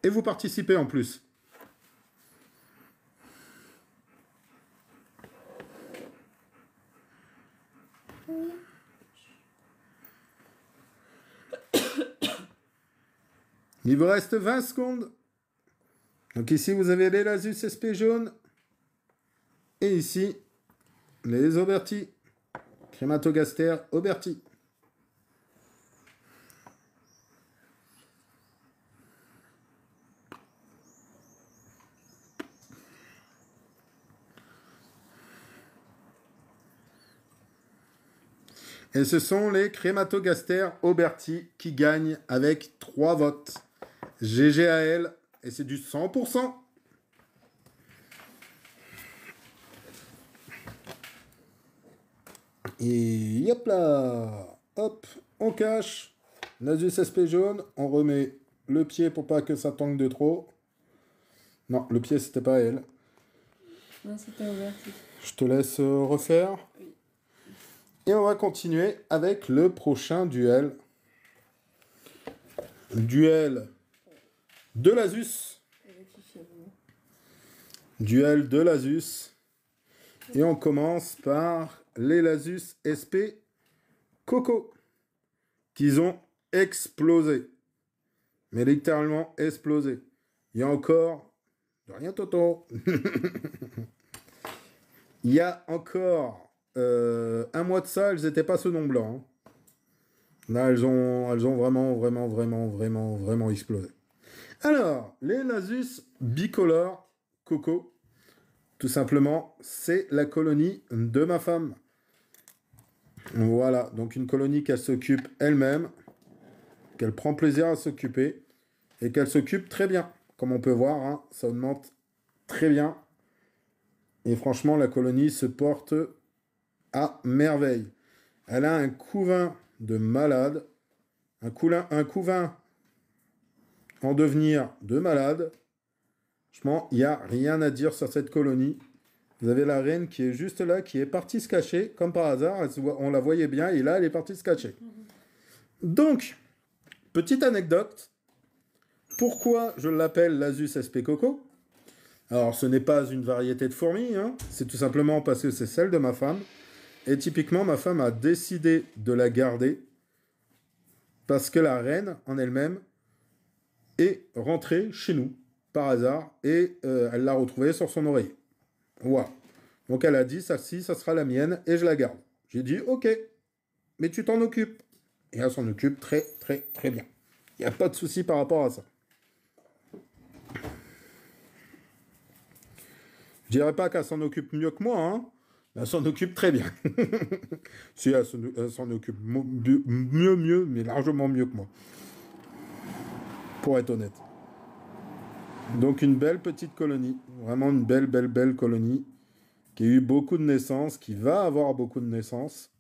Et vous participez en plus. Il vous reste 20 secondes. Donc ici, vous avez les Lasus SP jaunes. Et ici, les Auberti. Crématogaster Auberti. Et ce sont les Crématogaster Auberti qui gagnent avec 3 votes. GG à elle. Et c'est du 100%. Et hop là. Hop, on cache. L'Asus SP jaune. On remet le pied pour pas que ça tangue de trop. Non, le pied, c'était pas elle. Non, c'était Auberti. Je te laisse refaire. Oui. Et on va continuer avec le prochain duel. Duel de l'Asus. Duel de l'Asus. Et on commence par les Lasus SP Coco, qu'ils ont explosé. Mais littéralement explosé. Il y a encore... De rien, Toto. Il y a encore un mois de ça, elles n'étaient pas ce nom blanc. Hein. Là, elles ont vraiment explosé. Alors, les Lasus bicolores Coco, tout simplement, c'est la colonie de ma femme. Voilà, donc une colonie qu'elle s'occupe elle-même, qu'elle prend plaisir à s'occuper, et qu'elle s'occupe très bien. Comme on peut voir, hein, ça augmente très bien. Et franchement, la colonie se porte à merveille. Elle a un couvain de malade, un couvain en devenir de malade. Franchement, il n'y a rien à dire sur cette colonie. Vous avez la reine qui est juste là, qui est partie se cacher, comme par hasard. On la voyait bien, et là, elle est partie se cacher. Donc, petite anecdote. Pourquoi je l'appelle Lasus SP Coco? Alors, ce n'est pas une variété de fourmis, hein. C'est tout simplement parce que c'est celle de ma femme. Et typiquement, ma femme a décidé de la garder parce que la reine, en elle-même, est rentrée chez nous, par hasard, et elle l'a retrouvée sur son oreiller. Voilà. Donc elle a dit, celle-ci, ça sera la mienne, et je la garde. J'ai dit, ok, mais tu t'en occupes. Et elle s'en occupe très bien. Il n'y a pas de souci par rapport à ça. Je dirais pas qu'elle s'en occupe mieux que moi, hein. Elle s'en occupe très bien. Si, elle s'en occupe mieux, mais largement mieux que moi. Pour être honnête. Donc une belle petite colonie. Vraiment une belle colonie. Qui a eu beaucoup de naissances, qui va avoir beaucoup de naissances.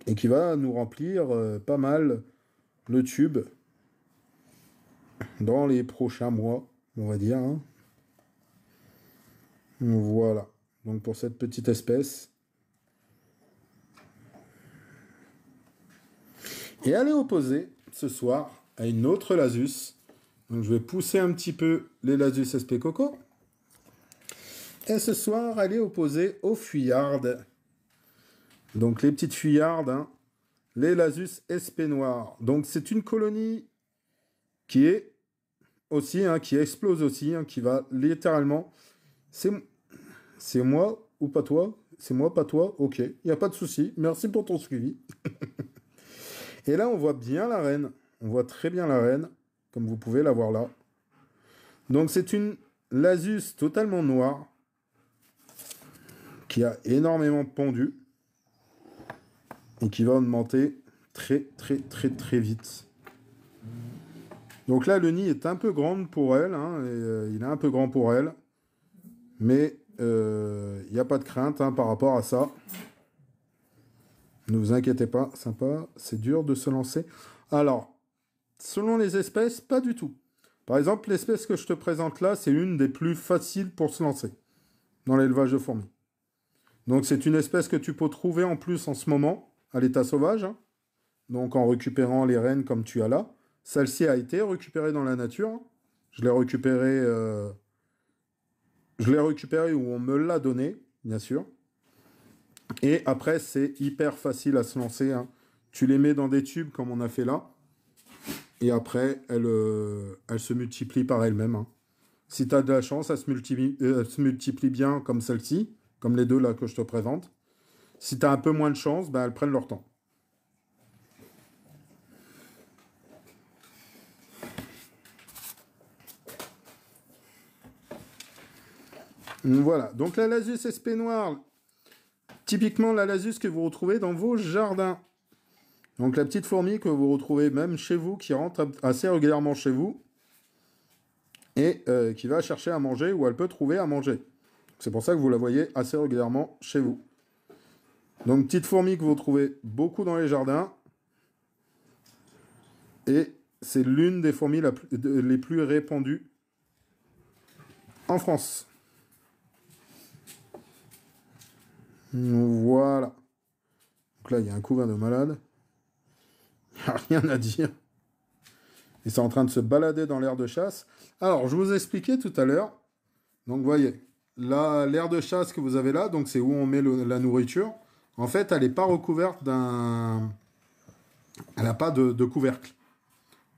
Et qui va nous remplir pas mal le tube. Dans les prochains mois, on va dire, hein. Voilà. Donc pour cette petite espèce. Et elle est opposée ce soir à une autre Lasus. Donc je vais pousser un petit peu les Lasus SP Coco. Et ce soir, elle est opposée aux fuyardes. Donc les petites fuyardes, hein, les Lasus SP noirs. Donc c'est une colonie qui est aussi, hein, qui explose aussi, hein, qui va littéralement... C'est moi ou pas toi? C'est moi, pas toi? Ok, il n'y a pas de souci. Merci pour ton suivi. Et là, on voit bien la reine. On voit très bien la reine, comme vous pouvez la voir là. Donc, c'est une Lasus totalement noire qui a énormément pondu et qui va augmenter très vite. Donc là, le nid est un peu grand pour elle. Hein, et, il est un peu grand pour elle. Mais il n'y a pas de crainte, hein, par rapport à ça. Ne vous inquiétez pas, sympa, c'est dur de se lancer. Alors, selon les espèces, pas du tout. Par exemple, l'espèce que je te présente là, c'est une des plus faciles pour se lancer dans l'élevage de fourmis. Donc c'est une espèce que tu peux trouver en plus en ce moment, à l'état sauvage. Hein. Donc en récupérant les reines comme tu as là. Celle-ci a été récupérée dans la nature. Je l'ai récupérée... où on me l'a donné, bien sûr. Et après, c'est hyper facile à se lancer. Hein. Tu les mets dans des tubes comme on a fait là. Et après, elles se multiplient par elles-mêmes. Hein. Si tu as de la chance, elles se multiplient bien comme celle-ci, comme les deux là que je te présente. Si tu as un peu moins de chance, ben, elles prennent leur temps. Voilà, donc la Lasus SP noire, typiquement la Lasus que vous retrouvez dans vos jardins. Donc la petite fourmi que vous retrouvez même chez vous, qui rentre assez régulièrement chez vous, et qui va chercher à manger, ou elle peut trouver à manger. C'est pour ça que vous la voyez assez régulièrement chez vous. Donc petite fourmi que vous trouvez beaucoup dans les jardins, et c'est l'une des fourmis les plus répandues en France. Voilà. Donc là, il y a un couvain de malade. Il n'y a rien à dire. Ils sont en train de se balader dans l'air de chasse. Alors, je vous ai expliqué tout à l'heure. Donc, vous voyez, là, l'aire de chasse que vous avez là, donc c'est où on met la nourriture, en fait, elle n'est pas recouverte d'un... Elle n'a pas de couvercle.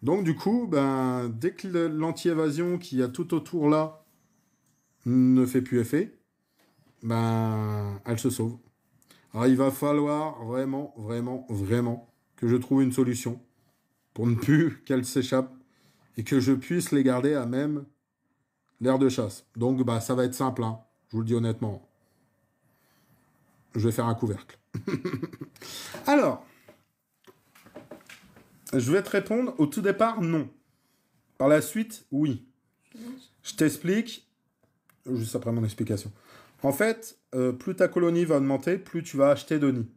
Donc du coup, ben, dès que l'anti-évasion qui a tout autour là ne fait plus effet, ben, elle se sauve. Alors il va falloir vraiment, vraiment, vraiment que je trouve une solution pour ne plus qu'elle s'échappe et que je puisse les garder à même l'aire de chasse. Donc bah, ça va être simple, hein, je vous le dis honnêtement. Je vais faire un couvercle. Alors, je vais te répondre au tout départ, non. Par la suite, oui. Je t'explique, juste après mon explication. En fait, plus ta colonie va augmenter, plus tu vas acheter de nids.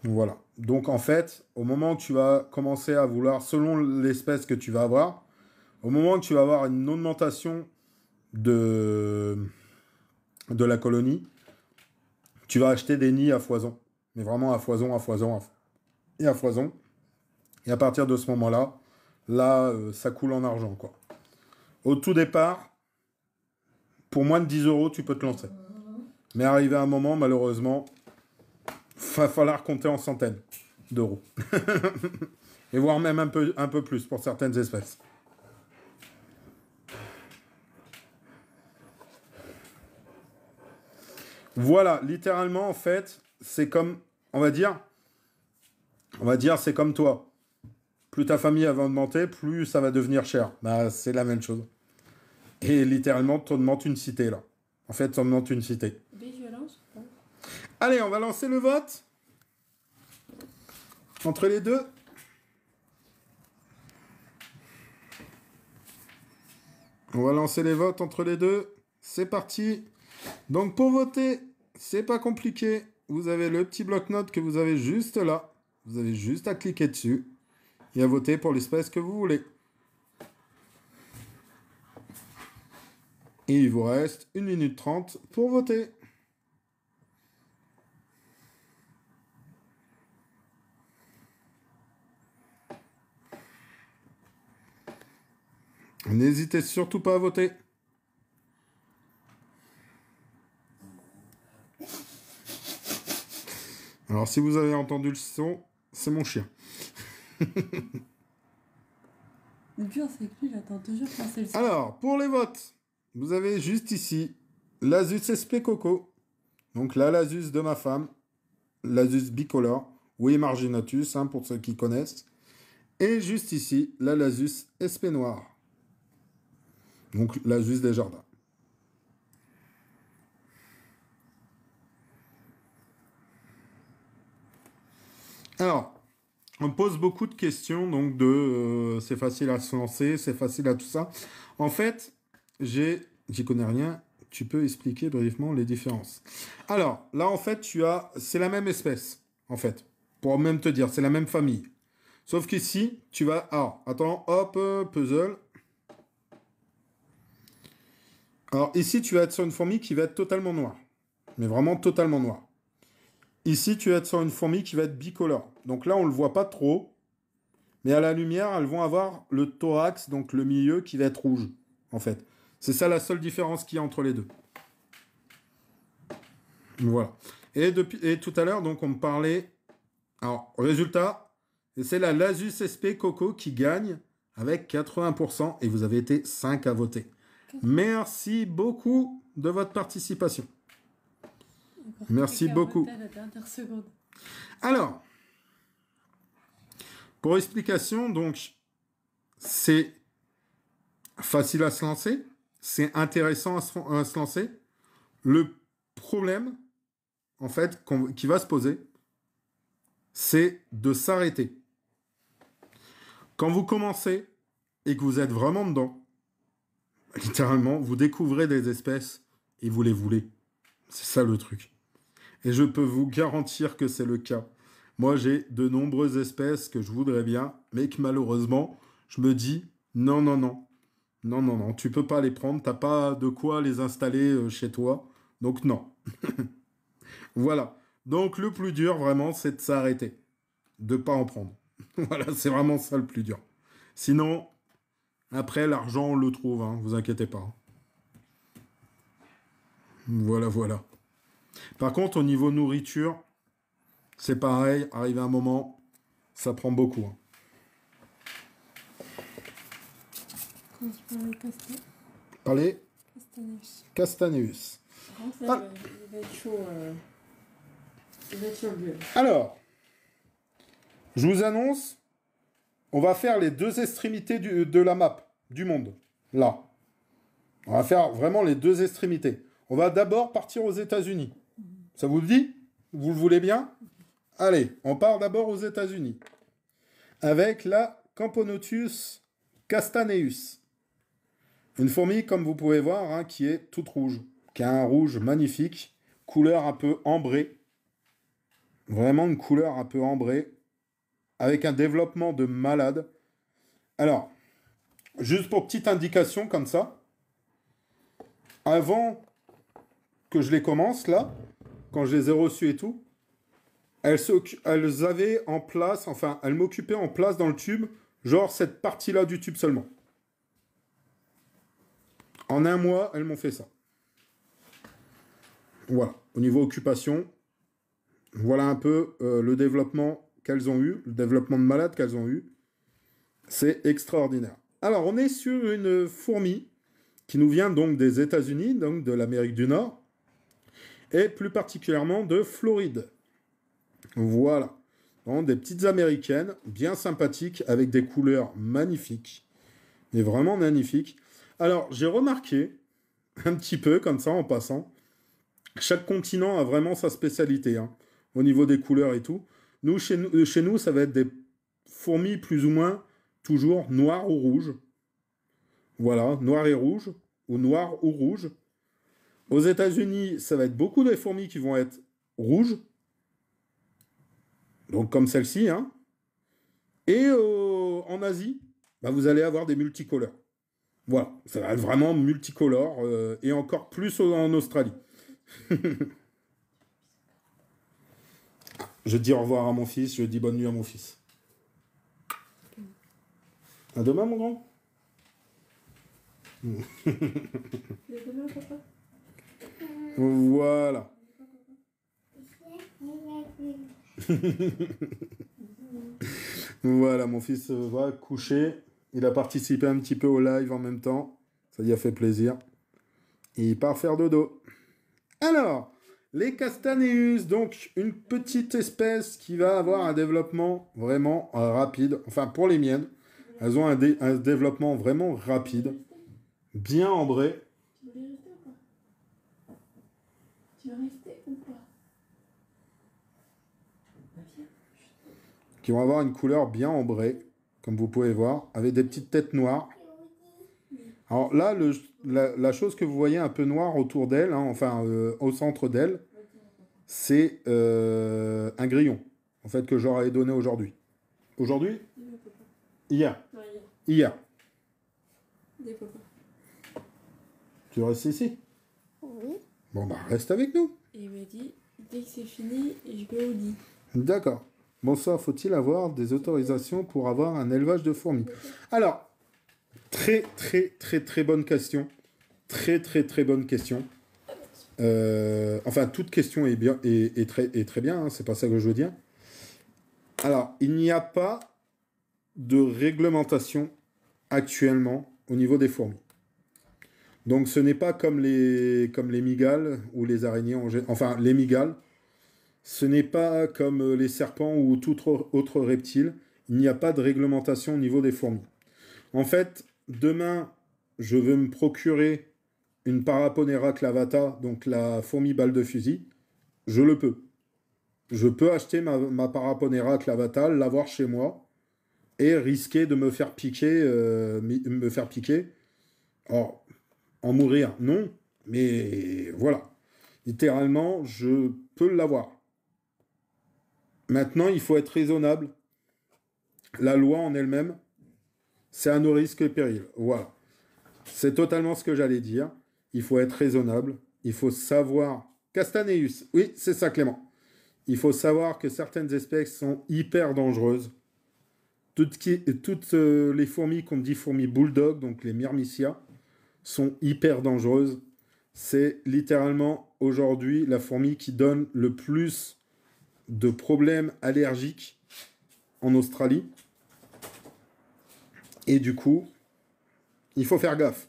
Voilà. Donc en fait, au moment que tu vas commencer à vouloir, selon l'espèce que tu vas avoir, au moment que tu vas avoir une augmentation de la colonie, tu vas acheter des nids à foison. Mais vraiment à foison, à foison, et à foison. Et à partir de ce moment-là, ça coule en argent, quoi. Au tout départ, pour moins de 10 euros, tu peux te lancer. Mais arrivé à un moment, malheureusement, va falloir compter en centaines d'euros. Et voire même un peu plus pour certaines espèces. Voilà, littéralement, en fait, c'est comme, on va dire, c'est comme toi. Plus ta famille va augmenter, plus ça va devenir cher. Bah, c'est la même chose. Et littéralement, tu augmentes une cité, là. En fait, tu augmentes une cité. Violence ou pas? Allez, on va lancer le vote. Entre les deux. On va lancer les votes entre les deux. C'est parti. Donc, pour voter, c'est pas compliqué. Vous avez le petit bloc-notes que vous avez juste là. Vous avez juste à cliquer dessus et à voter pour l'espèce que vous voulez. Et il vous reste 1 minute 30 pour voter. N'hésitez surtout pas à voter. Alors, si vous avez entendu le son, c'est mon chien. Le pire, c'est que lui, j'attends toujours passer le son. Alors, pour les votes, vous avez juste ici l'Asus SP Coco. Donc, la l'Asus de ma femme. L'Asus bicolore. Oui, Marginatus, hein, pour ceux qui connaissent. Et juste ici, la l'Asus SP Noir. Donc, l'Asus des jardins. Alors, on me pose beaucoup de questions, donc c'est facile à se lancer, c'est facile à tout ça. En fait, j'y connais rien, tu peux expliquer brièvement les différences. Alors, là, en fait, c'est la même espèce, en fait, pour même te dire, c'est la même famille. Sauf qu'ici, tu vas, alors, attends, hop, puzzle. Alors, ici, tu vas être sur une fourmi qui va être totalement noire, mais vraiment totalement noire. Ici, tu vas être sur une fourmi qui va être bicolore. Donc là, on ne le voit pas trop. Mais à la lumière, elles vont avoir le thorax, donc le milieu, qui va être rouge, en fait. C'est ça la seule différence qu'il y a entre les deux. Voilà. Et tout à l'heure, donc, on me parlait... Alors, résultat, c'est la l'Asus SP Coco qui gagne avec 80%. Et vous avez été 5 à voter. Merci beaucoup de votre participation. Merci beaucoup. Alors, pour explication, donc, c'est facile à se lancer, c'est intéressant à se lancer. Le problème, en fait, qui va se poser, c'est de s'arrêter. Quand vous commencez et que vous êtes vraiment dedans, littéralement, vous découvrez des espèces et vous les voulez. C'est ça le truc. Et je peux vous garantir que c'est le cas. Moi, j'ai de nombreuses espèces que je voudrais bien, mais que malheureusement, je me dis, non, non, non. Non, non, non, tu peux pas les prendre, t'as pas de quoi les installer chez toi. Donc non. Voilà. Donc le plus dur, vraiment, c'est de s'arrêter. De pas en prendre. Voilà, c'est vraiment ça le plus dur. Sinon, après, l'argent, on le trouve, hein, vous inquiétez pas. Voilà, voilà. Par contre, au niveau nourriture, c'est pareil. Arrivé un moment, ça prend beaucoup. Hein. Quand tu parles de Castaneus. Allez, Castaneus. Castaneus. Par contre, là, il va être chaud. Il va être chaud le bleu. Alors, je vous annonce, on va faire les deux extrémités de la map, du monde. Là. On va faire vraiment les deux extrémités. On va d'abord partir aux États-Unis. Ça vous le dit? Vous le voulez bien? Allez, on part d'abord aux États-Unis. Avec la Camponotus castaneus. Une fourmi, comme vous pouvez voir, hein, qui est toute rouge. Qui a un rouge magnifique. Couleur un peu ambrée. Vraiment une couleur un peu ambrée. Avec un développement de malade. Alors, juste pour petite indication comme ça. Avant que je les commence, là, quand je les ai reçus et tout, elles avaient en place, enfin, elles m'occupaient en place dans le tube, genre cette partie-là du tube seulement. En un mois, elles m'ont fait ça. Voilà. Au niveau occupation, voilà un peu le développement qu'elles ont eu, le développement de malade qu'elles ont eu. C'est extraordinaire. Alors, on est sur une fourmi qui nous vient donc des États-Unis, donc de l'Amérique du Nord, et plus particulièrement de Floride. Voilà. Donc, des petites américaines, bien sympathiques, avec des couleurs magnifiques. Mais vraiment magnifiques. Alors, j'ai remarqué, un petit peu comme ça en passant, chaque continent a vraiment sa spécialité, hein, au niveau des couleurs et tout. Chez nous, ça va être des fourmis plus ou moins toujours noires ou rouges. Voilà, noir et rouge, ou noir ou rouge. Aux États-Unis, ça va être beaucoup de fourmis qui vont être rouges. Donc comme celle-ci, hein. Et en Asie, bah, vous allez avoir des multicolores. Voilà, ça va être vraiment multicolore, et encore plus en Australie. Je dis au revoir à mon fils, je dis bonne nuit à mon fils. À demain, mon grand. Demain, papa. Voilà. Voilà, mon fils va coucher. Il a participé un petit peu au live en même temps. Ça lui a fait plaisir. Et il part faire dodo. Alors, les Castaneus, donc une petite espèce qui va avoir un développement vraiment rapide. Enfin, pour les miennes, elles ont un développement vraiment rapide. Bien ambré. Tu veux rester ou pas? Tu veux rester ou pas? Bah, viens. Qui vont avoir une couleur bien ambrée, comme vous pouvez voir, avec des petites têtes noires. Alors là, la chose que vous voyez un peu noire autour d'elle, hein, enfin au centre d'elle, c'est un grillon, en fait, que j'aurais donné aujourd'hui. Aujourd'hui? Hier. Ouais, Hier. des papas. Tu restes ici? Oui. Bon, bah, reste avec nous. Et il m'a dit, dès que c'est fini, je vais au lit. D'accord. Bonsoir, faut-il avoir des autorisations pour avoir un élevage de fourmis? Alors, très, très, très, très bonne question. Très, très, très bonne question. Enfin, toute question est bien est très bien, hein, c'est pas ça que je veux dire. Alors, il n'y a pas de réglementation actuellement au niveau des fourmis. Donc, ce n'est pas comme les mygales ou les araignées, enfin, les mygales. Ce n'est pas comme les serpents ou tout autre reptile. Il n'y a pas de réglementation au niveau des fourmis. En fait, demain, je veux me procurer une Paraponera clavata, donc la fourmi balle de fusil. Je le peux. Je peux acheter ma Paraponera clavata, l'avoir chez moi, et risquer de me faire piquer. Alors, en mourir, non. Mais voilà. Littéralement, je peux l'avoir. Maintenant, il faut être raisonnable. La loi en elle-même, c'est à nos risques et périls. Voilà. C'est totalement ce que j'allais dire. Il faut être raisonnable. Il faut savoir... Castaneus. Oui, c'est ça, Clément. Il faut savoir que certaines espèces sont hyper dangereuses. Toutes les fourmis qu'on dit fourmis bulldog, donc les myrmicia, sont hyper dangereuses. c'est littéralement aujourd'hui la fourmi qui donne le plus de problèmes allergiques en Australie. Et du coup, il faut faire gaffe.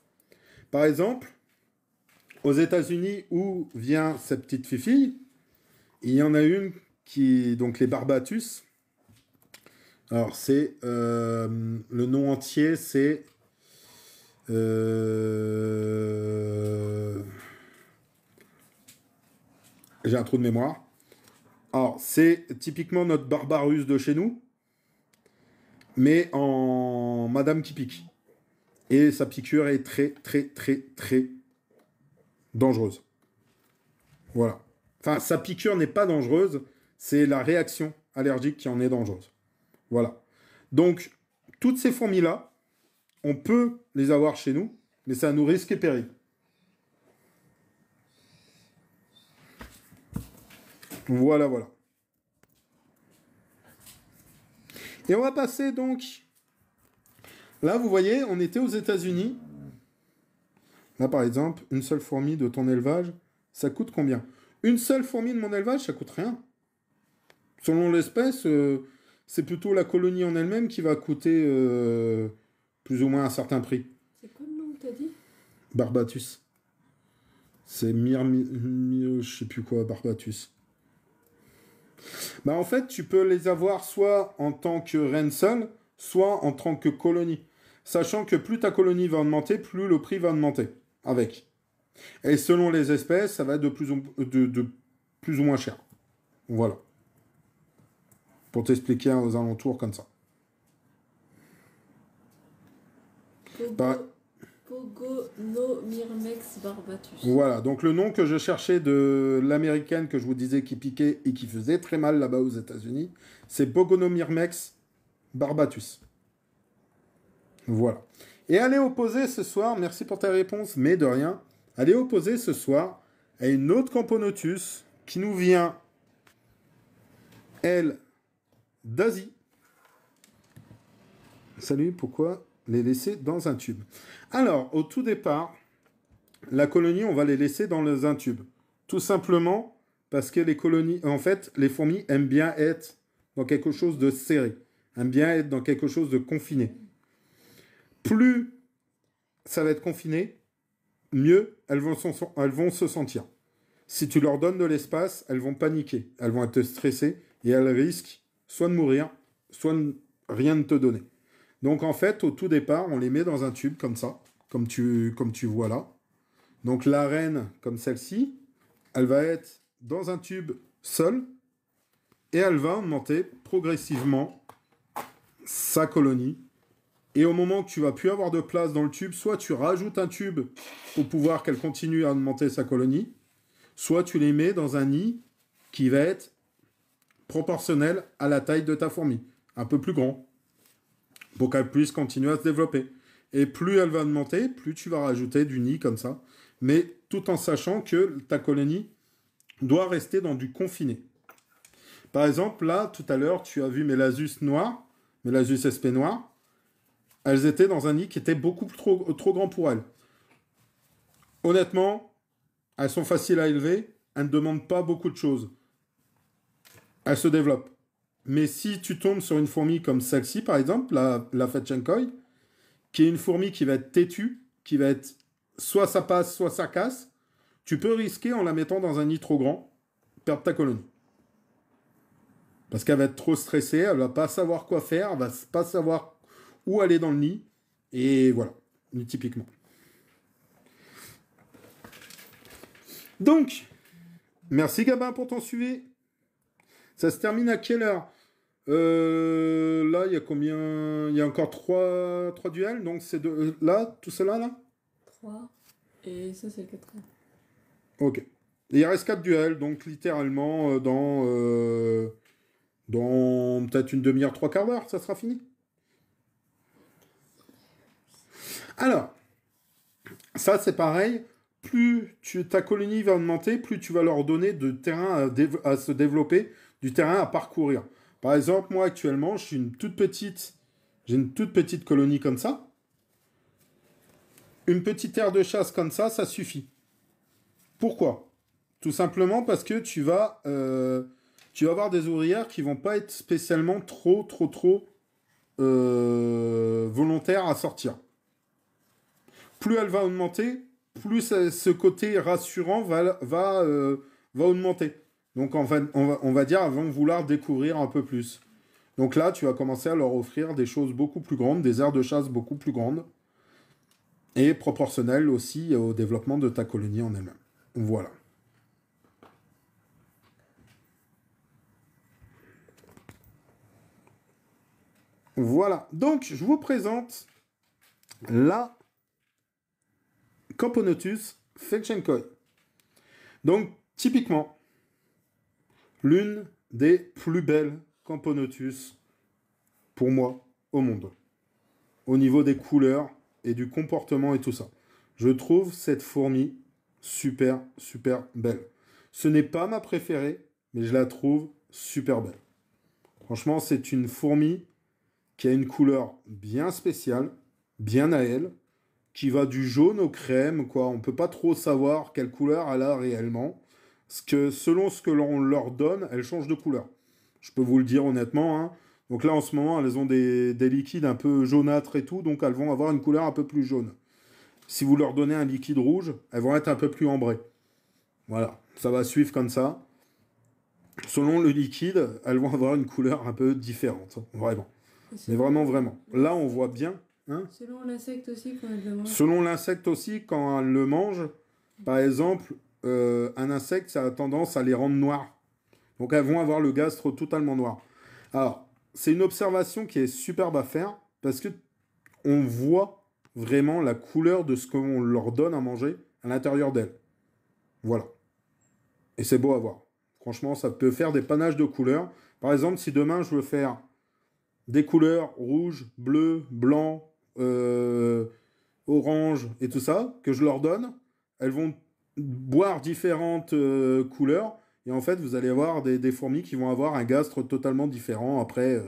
Par exemple, aux États-Unis, où vient cette petite fifille, il y en a une qui, donc les Barbatus. Alors, c'est le nom entier, c'est j'ai un trou de mémoire. Alors, c'est typiquement notre Barbarus de chez nous, mais en Madame qui pique. Et sa piqûre est très, très, très, très dangereuse. Voilà. Enfin, sa piqûre n'est pas dangereuse, c'est la réaction allergique qui en est dangereuse. Voilà. Donc, toutes ces fourmis-là, on peut les avoir chez nous, mais ça nous risque et péril. Voilà, voilà. Et on va passer donc... Là, vous voyez, on était aux États-Unis. Là, par exemple, une seule fourmi de ton élevage, ça coûte combien? Une seule fourmi de mon élevage, ça coûte rien. Selon l'espèce, c'est plutôt la colonie en elle-même qui va coûter plus ou moins un certain prix. C'est quoi le nom que t'as dit? Barbatus. C'est je sais plus quoi, Barbatus. Bah en fait, tu peux les avoir soit en tant que reine seule, soit en tant que colonie. Sachant que plus ta colonie va augmenter, plus le prix va augmenter avec. Et selon les espèces, ça va être de plus ou moins cher. Voilà. Pour t'expliquer aux alentours comme ça. Pogonomyrmex barbatus. Voilà, donc le nom que je cherchais de l'américaine que je vous disais qui piquait et qui faisait très mal là-bas aux États-Unis, c'est Pogonomyrmex barbatus. Voilà. Et allez opposer ce soir, merci pour ta réponse, mais de rien, allez opposer ce soir à une autre Camponotus qui nous vient, elle, d'Asie. Salut, pourquoi les laisser dans un tube? Alors, au tout départ, la colonie, on va les laisser dans un tube. Tout simplement parce que les colonies, en fait, les fourmis aiment bien être dans quelque chose de serré, aiment bien être dans quelque chose de confiné. Plus ça va être confiné, mieux elles vont se sentir. Si tu leur donnes de l'espace, elles vont paniquer, elles vont être stressées et elles risquent soit de mourir, soit de rien de te donner. Donc en fait, au tout départ, on les met dans un tube comme ça, comme tu vois là. Donc la reine, comme celle-ci, elle va être dans un tube seule et elle va augmenter progressivement sa colonie. Et au moment que tu vas plus avoir de place dans le tube, soit tu rajoutes un tube pour pouvoir qu'elle continue à augmenter sa colonie, soit tu les mets dans un nid qui va être proportionnel à la taille de ta fourmi, un peu plus grand, pour qu'elle puisse continuer à se développer. Et plus elle va augmenter, plus tu vas rajouter du nid comme ça, mais tout en sachant que ta colonie doit rester dans du confiné. Par exemple, là, tout à l'heure, tu as vu mes Lasus noirs, mes Lasus SP noirs. Elles étaient dans un nid qui était beaucoup trop grand pour elles. Honnêtement, elles sont faciles à élever, elles ne demandent pas beaucoup de choses. Elles se développent. Mais si tu tombes sur une fourmi comme celle-ci, par exemple, la Fatchenkoi, qui est une fourmi qui va être têtue, qui va être soit ça passe, soit ça casse, tu peux risquer, en la mettant dans un nid trop grand, perdre ta colonie. Parce qu'elle va être trop stressée, elle va pas savoir quoi faire, elle va pas savoir où aller dans le nid, et voilà, typiquement. Donc, merci Gabin pour ton suivi. Ça se termine à quelle heure? Là, il y a combien? Il y a encore 3 duels, donc c'est là, tout cela là? 3, et ça c'est le 4e. Ok. Et il reste 4 duels, donc littéralement dans peut-être une demi-heure, 3/4 d'heure, ça sera fini. Alors, ça c'est pareil, plus ta colonie va augmenter, plus tu vas leur donner de terrain à se développer, du terrain à parcourir. Par exemple, moi actuellement, j'ai une toute petite colonie comme ça. Une petite aire de chasse comme ça suffit. Pourquoi? Tout simplement parce que tu vas avoir des ouvrières qui vont pas être spécialement trop volontaires à sortir. Plus elle va augmenter, plus ce côté rassurant va augmenter. Donc on va dire, elles vont vouloir découvrir un peu plus. Donc là, tu vas commencer à leur offrir des choses beaucoup plus grandes, des aires de chasse beaucoup plus grandes, et proportionnelles aussi au développement de ta colonie en elle-même. Voilà. Voilà. Donc, je vous présente la Camponotus fetchenkoi. Donc, typiquement, l'une des plus belles Camponotus, pour moi, au monde. Au niveau des couleurs et du comportement et tout ça. Je trouve cette fourmi super belle. Ce n'est pas ma préférée, mais je la trouve super belle. Franchement, c'est une fourmi qui a une couleur bien spéciale, bien à elle, qui va du jaune au crème, quoi. On peut pas trop savoir quelle couleur elle a réellement. Parce que selon ce que l'on leur donne, elle change de couleur. Je peux vous le dire honnêtement, hein. Donc là, en ce moment, elles ont des liquides un peu jaunâtres et tout, donc elles vont avoir une couleur un peu plus jaune. Si vous leur donnez un liquide rouge, elles vont être un peu plus ambrées. Voilà, ça va suivre comme ça. Selon le liquide, elles vont avoir une couleur un peu différente, vraiment. Mais vraiment. Là, on voit bien. Hein, selon l'insecte aussi, quand elle le mange. Selon l'insecte aussi, quand elle le mange, par exemple, un insecte, ça a tendance à les rendre noirs. Donc, elles vont avoir le gastre totalement noir. Alors, c'est une observation qui est superbe à faire parce que on voit vraiment la couleur de ce qu'on leur donne à manger à l'intérieur d'elles. Voilà. Et c'est beau à voir. Franchement, ça peut faire des panaches de couleurs. Par exemple, si demain, je veux faire des couleurs rouge, bleu, blanc, orange et tout ça, que je leur donne, elles vont boire différentes couleurs. Et en fait, vous allez avoir des fourmis qui vont avoir un gastre totalement différent après.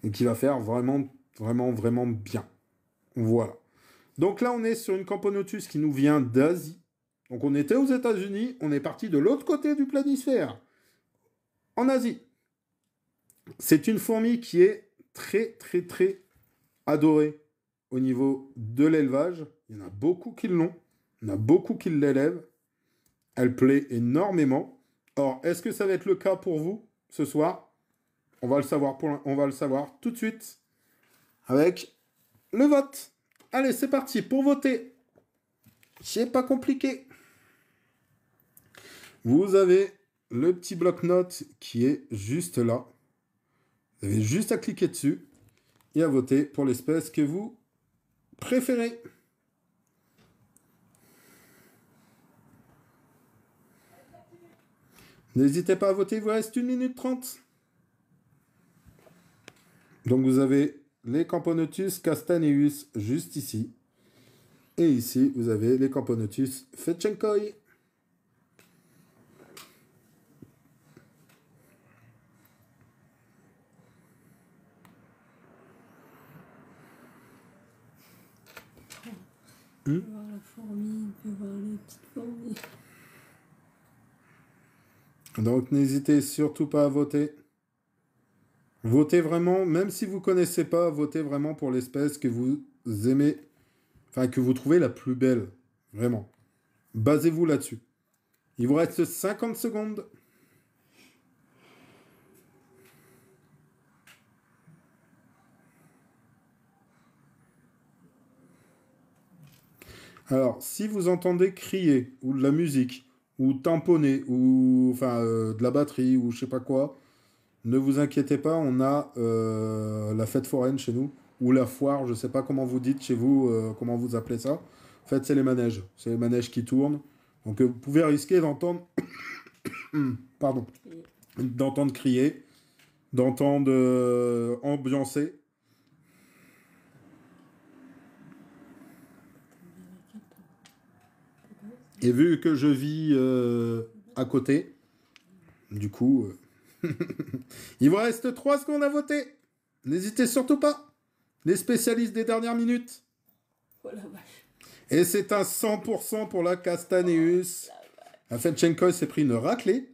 Et qui va faire vraiment bien. Voilà. Donc là, on est sur une Camponotus qui nous vient d'Asie. Donc on était aux États-Unis, on est parti de l'autre côté du planisphère, en Asie. C'est une fourmi qui est très adorée au niveau de l'élevage. Il y en a beaucoup qui l'ont, il y en a beaucoup qui l'élèvent. Elle plaît énormément. Or, est-ce que ça va être le cas pour vous ce soir? On va le savoir tout de suite avec le vote. Allez, c'est parti pour voter. C'est pas compliqué. Vous avez le petit bloc-notes qui est juste là. Vous avez juste à cliquer dessus et à voter pour l'espèce que vous préférez. N'hésitez pas à voter, il vous reste 1 minute 30. Donc vous avez les Camponotus castaneus juste ici. Et ici, vous avez les Camponotus fetchenkoi. On peut voir la fourmi, on peut voir les petites fourmis. Donc n'hésitez surtout pas à voter. Votez vraiment, même si vous ne connaissez pas, votez vraiment pour l'espèce que vous aimez, enfin que vous trouvez la plus belle. Vraiment. Basez-vous là-dessus. Il vous reste 50 secondes. Alors, si vous entendez crier, ou de la musique, ou tamponner, ou enfin de la batterie, ou je sais pas quoi, ne vous inquiétez pas, on a la fête foraine chez nous, ou la foire, je sais pas comment vous dites chez vous, comment vous appelez ça. En fait, c'est les manèges. C'est les manèges qui tournent. Donc, vous pouvez risquer d'entendre... Pardon. D'entendre crier, d'entendre ambiancer. Et vu que je vis à côté, du coup, il vous reste 3 secondes à voter. N'hésitez surtout pas. Les spécialistes des dernières minutes. Oh la vache. Et c'est un 100% pour la Castaneus. Afetchenko s'est pris une raclée.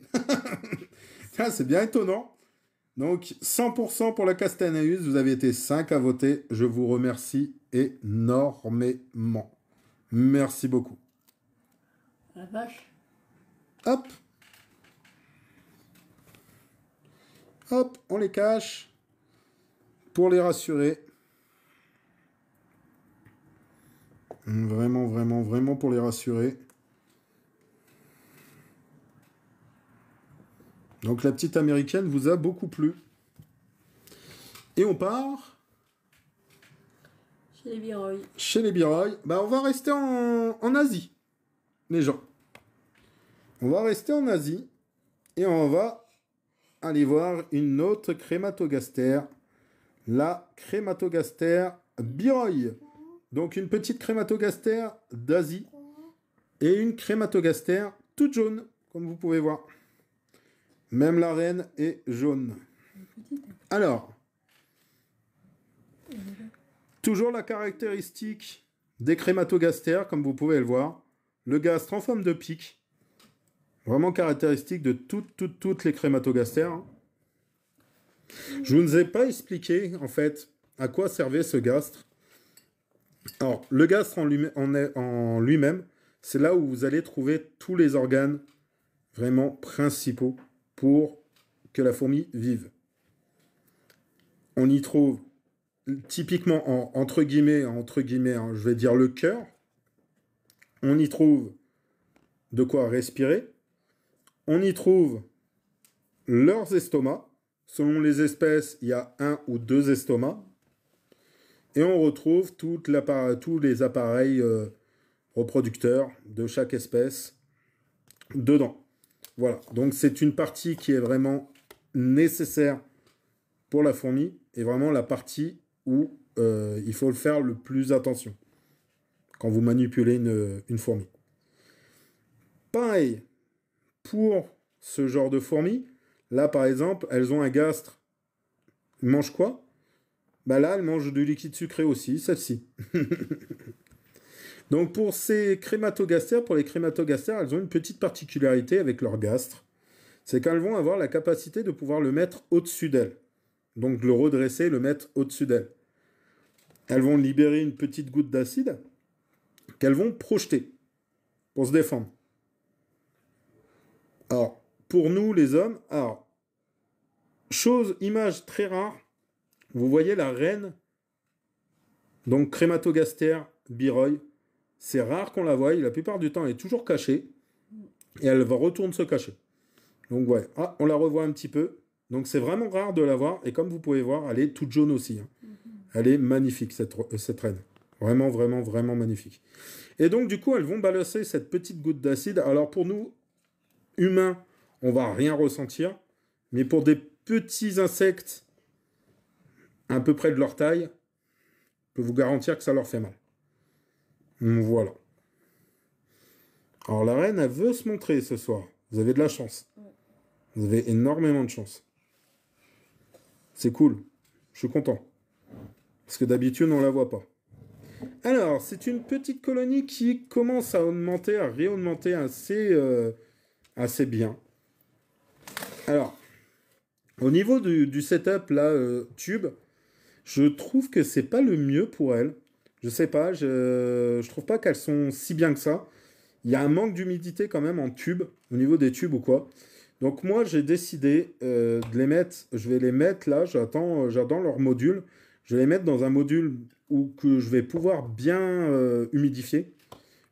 Tiens, c'est bien étonnant. Donc, 100% pour la Castaneus. Vous avez été 5 à voter. Je vous remercie énormément. Merci beaucoup. La vache. Hop. Hop, on les cache. Pour les rassurer. Vraiment, vraiment, vraiment pour les rassurer. Donc la petite américaine vous a beaucoup plu. Et on part Chez les Biroy. chez les Biroy. Bah, on va rester en Asie, les gens. On va rester en Asie et on va aller voir une autre crématogaster. La crématogaster Biroy. Donc une petite crématogaster d'Asie et une crématogaster toute jaune, comme vous pouvez voir. Même la reine est jaune. Alors, toujours la caractéristique des crématogastères, comme vous pouvez le voir. Le gastre en forme de pic. Vraiment caractéristique de toutes les crématogastères. Hein. Je ne vous ai pas expliqué, en fait, à quoi servait ce gastre. Alors, le gastre en lui-même, c'est là où vous allez trouver tous les organes vraiment principaux pour que la fourmi vive. On y trouve typiquement, entre guillemets, hein, je vais dire le cœur. On y trouve de quoi respirer. On y trouve leurs estomacs. Selon les espèces, il y a 1 ou 2 estomacs. Et on retrouve tous les appareils reproducteurs de chaque espèce dedans. Voilà, donc c'est une partie qui est vraiment nécessaire pour la fourmi et vraiment la partie où il faut le faire le plus attention quand vous manipulez une fourmi. Pareil, pour ce genre de fourmis, là par exemple, elles ont un gastre. Elles mangent quoi? Bah là, elles mangent du liquide sucré aussi, celle-ci. Donc pour ces crématogastères, pour les crématogastères, elles ont une petite particularité avec leur gastre. C'est qu'elles vont avoir la capacité de pouvoir le mettre au-dessus d'elles. Donc le redresser, le mettre au-dessus d'elles. Elles vont libérer une petite goutte d'acide qu'elles vont projeter pour se défendre. Alors, pour nous les hommes, image très rare, vous voyez la reine, donc crématogaster Biroy. C'est rare qu'on la voie, la plupart du temps elle est toujours cachée, et elle va retourner se cacher. Donc ouais, on la revoit un petit peu. Donc c'est vraiment rare de la voir, et comme vous pouvez voir, elle est toute jaune aussi. Hein. Elle est magnifique, cette reine. Vraiment, vraiment, vraiment magnifique. Et donc du coup, elles vont balancer cette petite goutte d'acide. Alors pour nous, humains, on va rien ressentir, mais pour des petits insectes, à peu près de leur taille, je peux vous garantir que ça leur fait mal. Voilà. Alors la reine, elle veut se montrer ce soir. Vous avez de la chance. Vous avez énormément de chance. C'est cool. Je suis content. Parce que d'habitude, on ne la voit pas. Alors, c'est une petite colonie qui commence à augmenter, à réaugmenter assez bien. Alors, au niveau du setup, là, tube, je trouve que c'est pas le mieux pour elles. Je sais pas, je trouve pas qu'elles sont si bien que ça. Il y a un manque d'humidité quand même en tube, au niveau des tubes ou quoi. Donc moi, j'ai décidé de les mettre, je vais les mettre là, j'attends leur module. Je vais les mettre dans un module que je vais pouvoir bien humidifier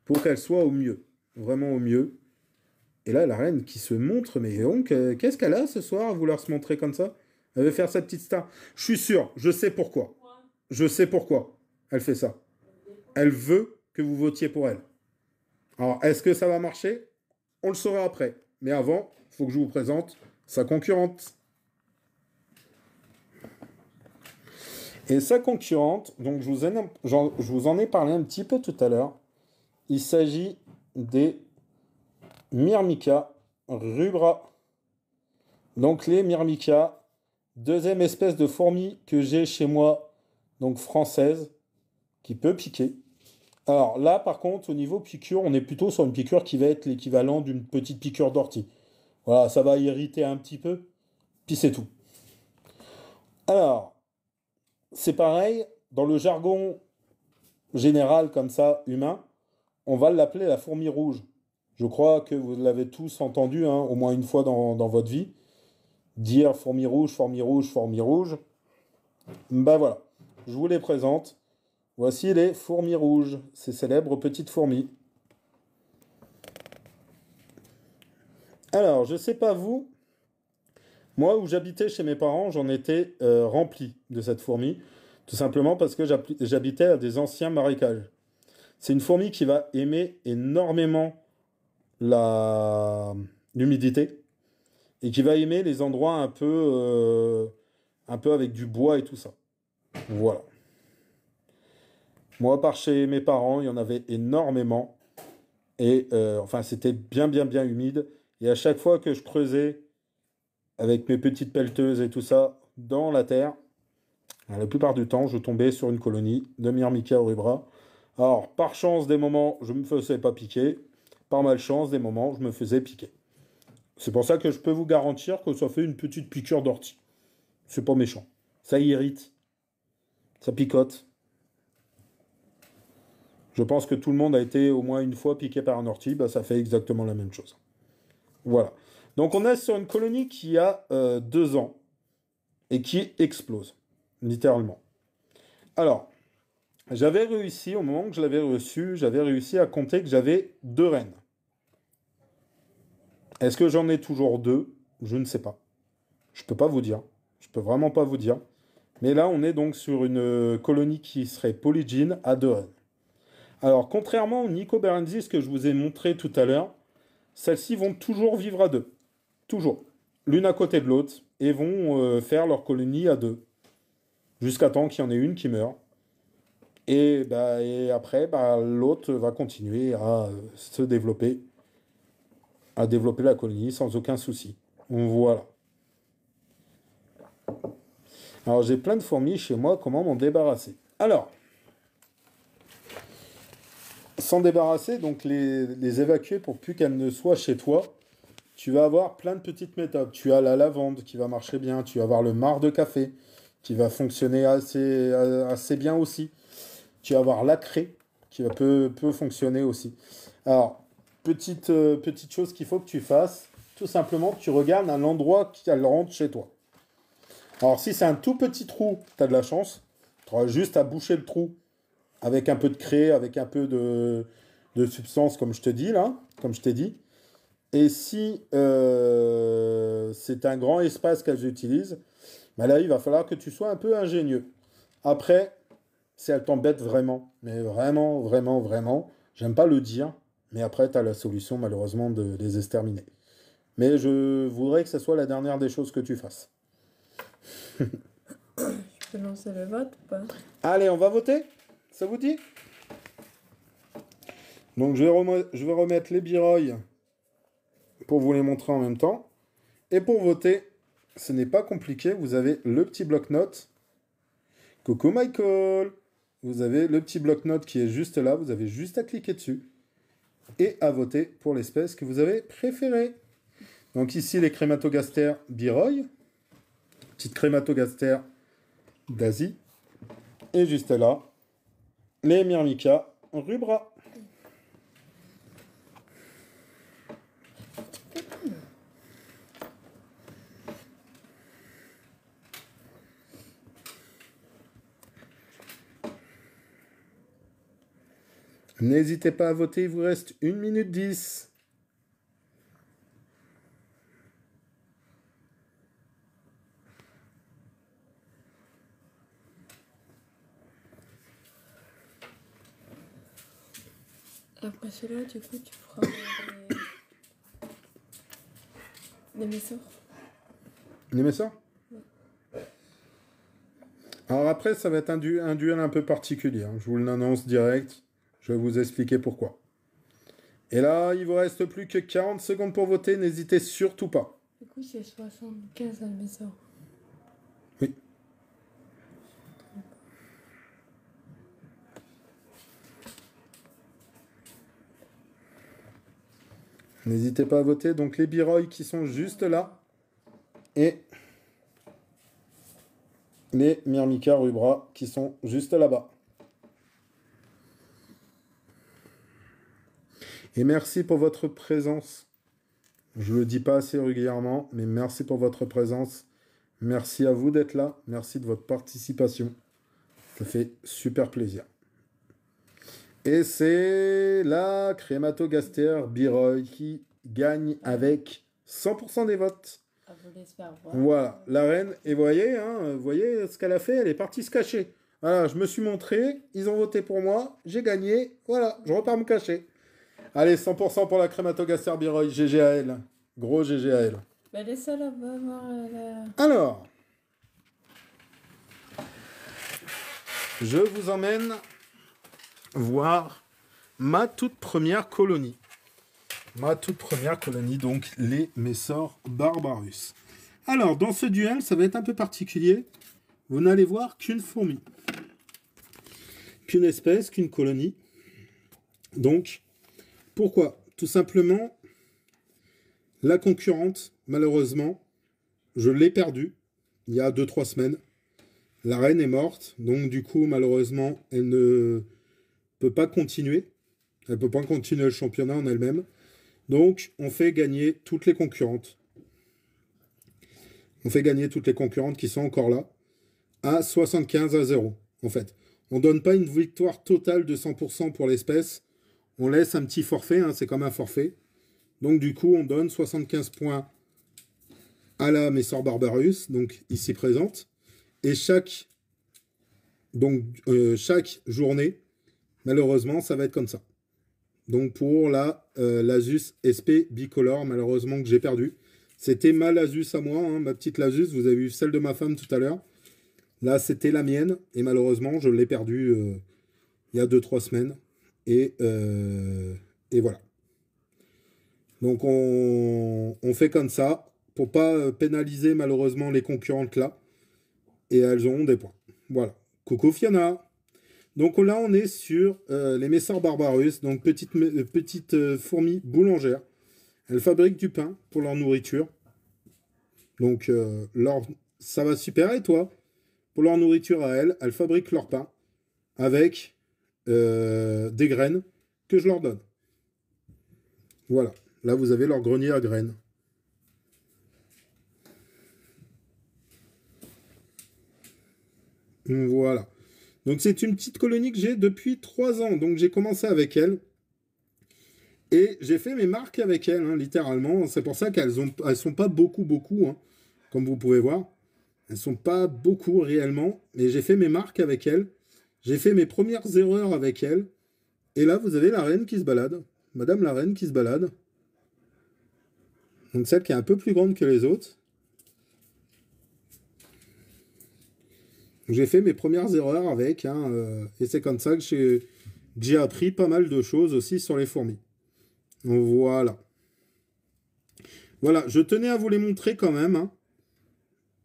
pour qu'elles soient au mieux, vraiment au mieux. Et là, la reine qui se montre, mais donc, qu'est-ce qu'elle a ce soir à vouloir se montrer comme ça? Elle veut faire sa petite star. Je suis sûr, je sais pourquoi. Je sais pourquoi elle fait ça. Elle veut que vous votiez pour elle. Alors, est-ce que ça va marcher? On le saura après. Mais avant, il faut que je vous présente sa concurrente. Et sa concurrente, donc je vous en ai parlé un petit peu tout à l'heure. Il s'agit des Myrmica rubra. Donc les Myrmica, deuxième espèce de fourmi que j'ai chez moi, donc française, qui peut piquer. Alors là, par contre, au niveau piqûre, on est plutôt sur une piqûre qui va être l'équivalent d'une petite piqûre d'ortie. Voilà, ça va irriter un petit peu, puis c'est tout. Alors, c'est pareil, dans le jargon général comme ça, humain, on va l'appeler la fourmi rouge. Je crois que vous l'avez tous entendu, hein, au moins une fois dans votre vie, dire fourmi rouge, fourmi rouge, fourmi rouge. Ben voilà, je vous les présente. Voici les fourmis rouges, ces célèbres petites fourmis. Alors, je sais pas vous, moi où j'habitais chez mes parents, j'en étais rempli de cette fourmi, tout simplement parce que j'habitais à des anciens marécages. C'est une fourmi qui va aimer énormément l'humidité et qui va aimer les endroits un peu avec du bois et tout ça. Voilà. Moi, par chez mes parents, il y en avait énormément. Et enfin, c'était bien humide. Et à chaque fois que je creusais avec mes petites pelleteuses et tout ça dans la terre, la plupart du temps, je tombais sur une colonie de Myrmica horribra. Alors, par chance, des moments, je me faisais pas piquer. Par malchance, des moments, je me faisais piquer. C'est pour ça que je peux vous garantir que ça fait une petite piqûre d'ortie. C'est pas méchant. Ça irrite. Ça picote. Je pense que tout le monde a été au moins une fois piqué par un ortie. Bah, ça fait exactement la même chose. Voilà. Donc on est sur une colonie qui a 2 ans et qui explose. Littéralement. Alors, j'avais réussi, au moment que je l'avais reçu, j'avais réussi à compter que j'avais 2 reines. Est-ce que j'en ai toujours 2? Je ne sais pas. Je peux pas vous dire. Je peux vraiment pas vous dire. Mais là, on est donc sur une colonie qui serait polygyne à 2 reines. Alors, contrairement aux Nicobarensis que je vous ai montré tout à l'heure, celles-ci vont toujours vivre à 2. Toujours. L'une à côté de l'autre. Et vont faire leur colonie à 2. Jusqu'à temps qu'il y en ait une qui meurt. Et après, l'autre va continuer à se développer. À développer la colonie sans aucun souci. Voilà. Alors, j'ai plein de fourmis chez moi. Comment m'en débarrasser? Alors, s'en débarrasser, donc les évacuer pour plus qu'elles ne soient chez toi, tu vas avoir plein de petites méthodes. Tu as la lavande qui va marcher bien. Tu vas avoir le marc de café qui va fonctionner assez bien aussi. Tu vas avoir la craie qui peut fonctionner aussi. Alors, petite chose qu'il faut que tu fasses, tout simplement, tu regardes à l'endroit qu'elle rentre chez toi. Alors, si c'est un tout petit trou, tu as de la chance. Tu auras juste à boucher le trou avec un peu de craie, avec un peu de substance, comme je te dis là, comme je t'ai dit. Et si c'est un grand espace qu'elles utilisent, là, il va falloir que tu sois un peu ingénieux. Après, si elle t'embête vraiment, mais vraiment, j'aime pas le dire, mais après, tu as la solution, malheureusement, de les exterminer. Mais je voudrais que ce soit la dernière des choses que tu fasses. Je peux lancer le vote ou pas? Allez, on va voter? Ça vous dit? Donc, je vais remettre les bireuils pour vous les montrer en même temps. Et pour voter, ce n'est pas compliqué. Vous avez le petit bloc-notes. Coucou Michael! Vous avez le petit bloc-notes qui est juste là. Vous avez juste à cliquer dessus. Et à voter pour l'espèce que vous avez préférée. Donc ici, les crématogastères bireuil. Petite crématogastère d'Asie. Et juste là, les Myrmica rubra. N'hésitez pas à voter, il vous reste 1 minute 10. Après celui-là, du coup, tu feras des messors. Vous aimez ça? Alors après, ça va être un duel un peu particulier. Hein. Je vous l'annonce direct. Je vais vous expliquer pourquoi. Et là, il vous reste plus que 40 secondes pour voter. N'hésitez surtout pas. Du coup, c'est 75 messors. Oui. N'hésitez pas à voter. Donc les Biroy qui sont juste là. Et les Myrmica rubra qui sont juste là-bas. Et merci pour votre présence. Je ne le dis pas assez régulièrement, mais merci pour votre présence. Merci à vous d'être là. Merci de votre participation. Ça fait super plaisir. Et c'est la Crémato-Gaster Biroy qui gagne avec 100% des votes. À vous l'espère. Voilà, la reine. Et vous voyez ce qu'elle a fait. Elle est partie se cacher. Voilà, je me suis montré. Ils ont voté pour moi. J'ai gagné. Voilà, je repars me cacher. Allez, 100% pour la Crémato-Gaster Biroy. GG à elle. Gros GG à elle. Bah, les seuls à voir la... Alors, je vous emmène voir ma toute première colonie. Ma toute première colonie, donc les Messor Barbarus. Alors, dans ce duel, ça va être un peu particulier. Vous n'allez voir qu'une fourmi. Qu'une espèce, qu'une colonie. Donc, pourquoi? Tout simplement, la concurrente, malheureusement, je l'ai perdue il y a 2-3 semaines. La reine est morte, donc du coup, malheureusement, elle ne peut pas continuer. Elle ne peut pas continuer le championnat en elle-même. Donc, on fait gagner toutes les concurrentes. On fait gagner toutes les concurrentes qui sont encore là à 75-0, en fait. On ne donne pas une victoire totale de 100% pour l'espèce. On laisse un petit forfait, hein, c'est comme un forfait. Donc, du coup, on donne 75 points à la Messor Barbarus, donc ici présente. Et chaque journée, malheureusement, ça va être comme ça. Donc pour la Lasus SP bicolore, malheureusement que j'ai perdu. C'était ma Lasus à moi, hein, ma petite Lasus. Vous avez vu celle de ma femme tout à l'heure. Là, c'était la mienne. Et malheureusement, je l'ai perdue il y a 2-3 semaines. Et voilà. Donc on fait comme ça pour pas pénaliser malheureusement les concurrentes là. Et elles auront des points. Voilà. Coucou Fiona. Donc là, on est sur les Messor Barbarus, donc petite fourmi boulangère. Elles fabriquent du pain pour leur nourriture. Donc ça va super. Et toi, pour leur nourriture à elles fabriquent leur pain avec des graines que je leur donne. Voilà. Là, vous avez leur grenier à graines. Voilà. Donc c'est une petite colonie que j'ai depuis 3 ans. Donc j'ai commencé avec elle. Et j'ai fait mes marques avec elle, hein, littéralement. C'est pour ça qu'elles sont pas beaucoup, hein, comme vous pouvez voir. Elles sont pas beaucoup réellement. Mais j'ai fait mes marques avec elle. J'ai fait mes premières erreurs avec elle. Et là, vous avez la reine qui se balade. Madame la reine qui se balade. Donc celle qui est un peu plus grande que les autres. J'ai fait mes premières erreurs avec, hein, et c'est comme ça que j'ai appris pas mal de choses aussi sur les fourmis. Voilà. Voilà, je tenais à vous les montrer quand même, hein,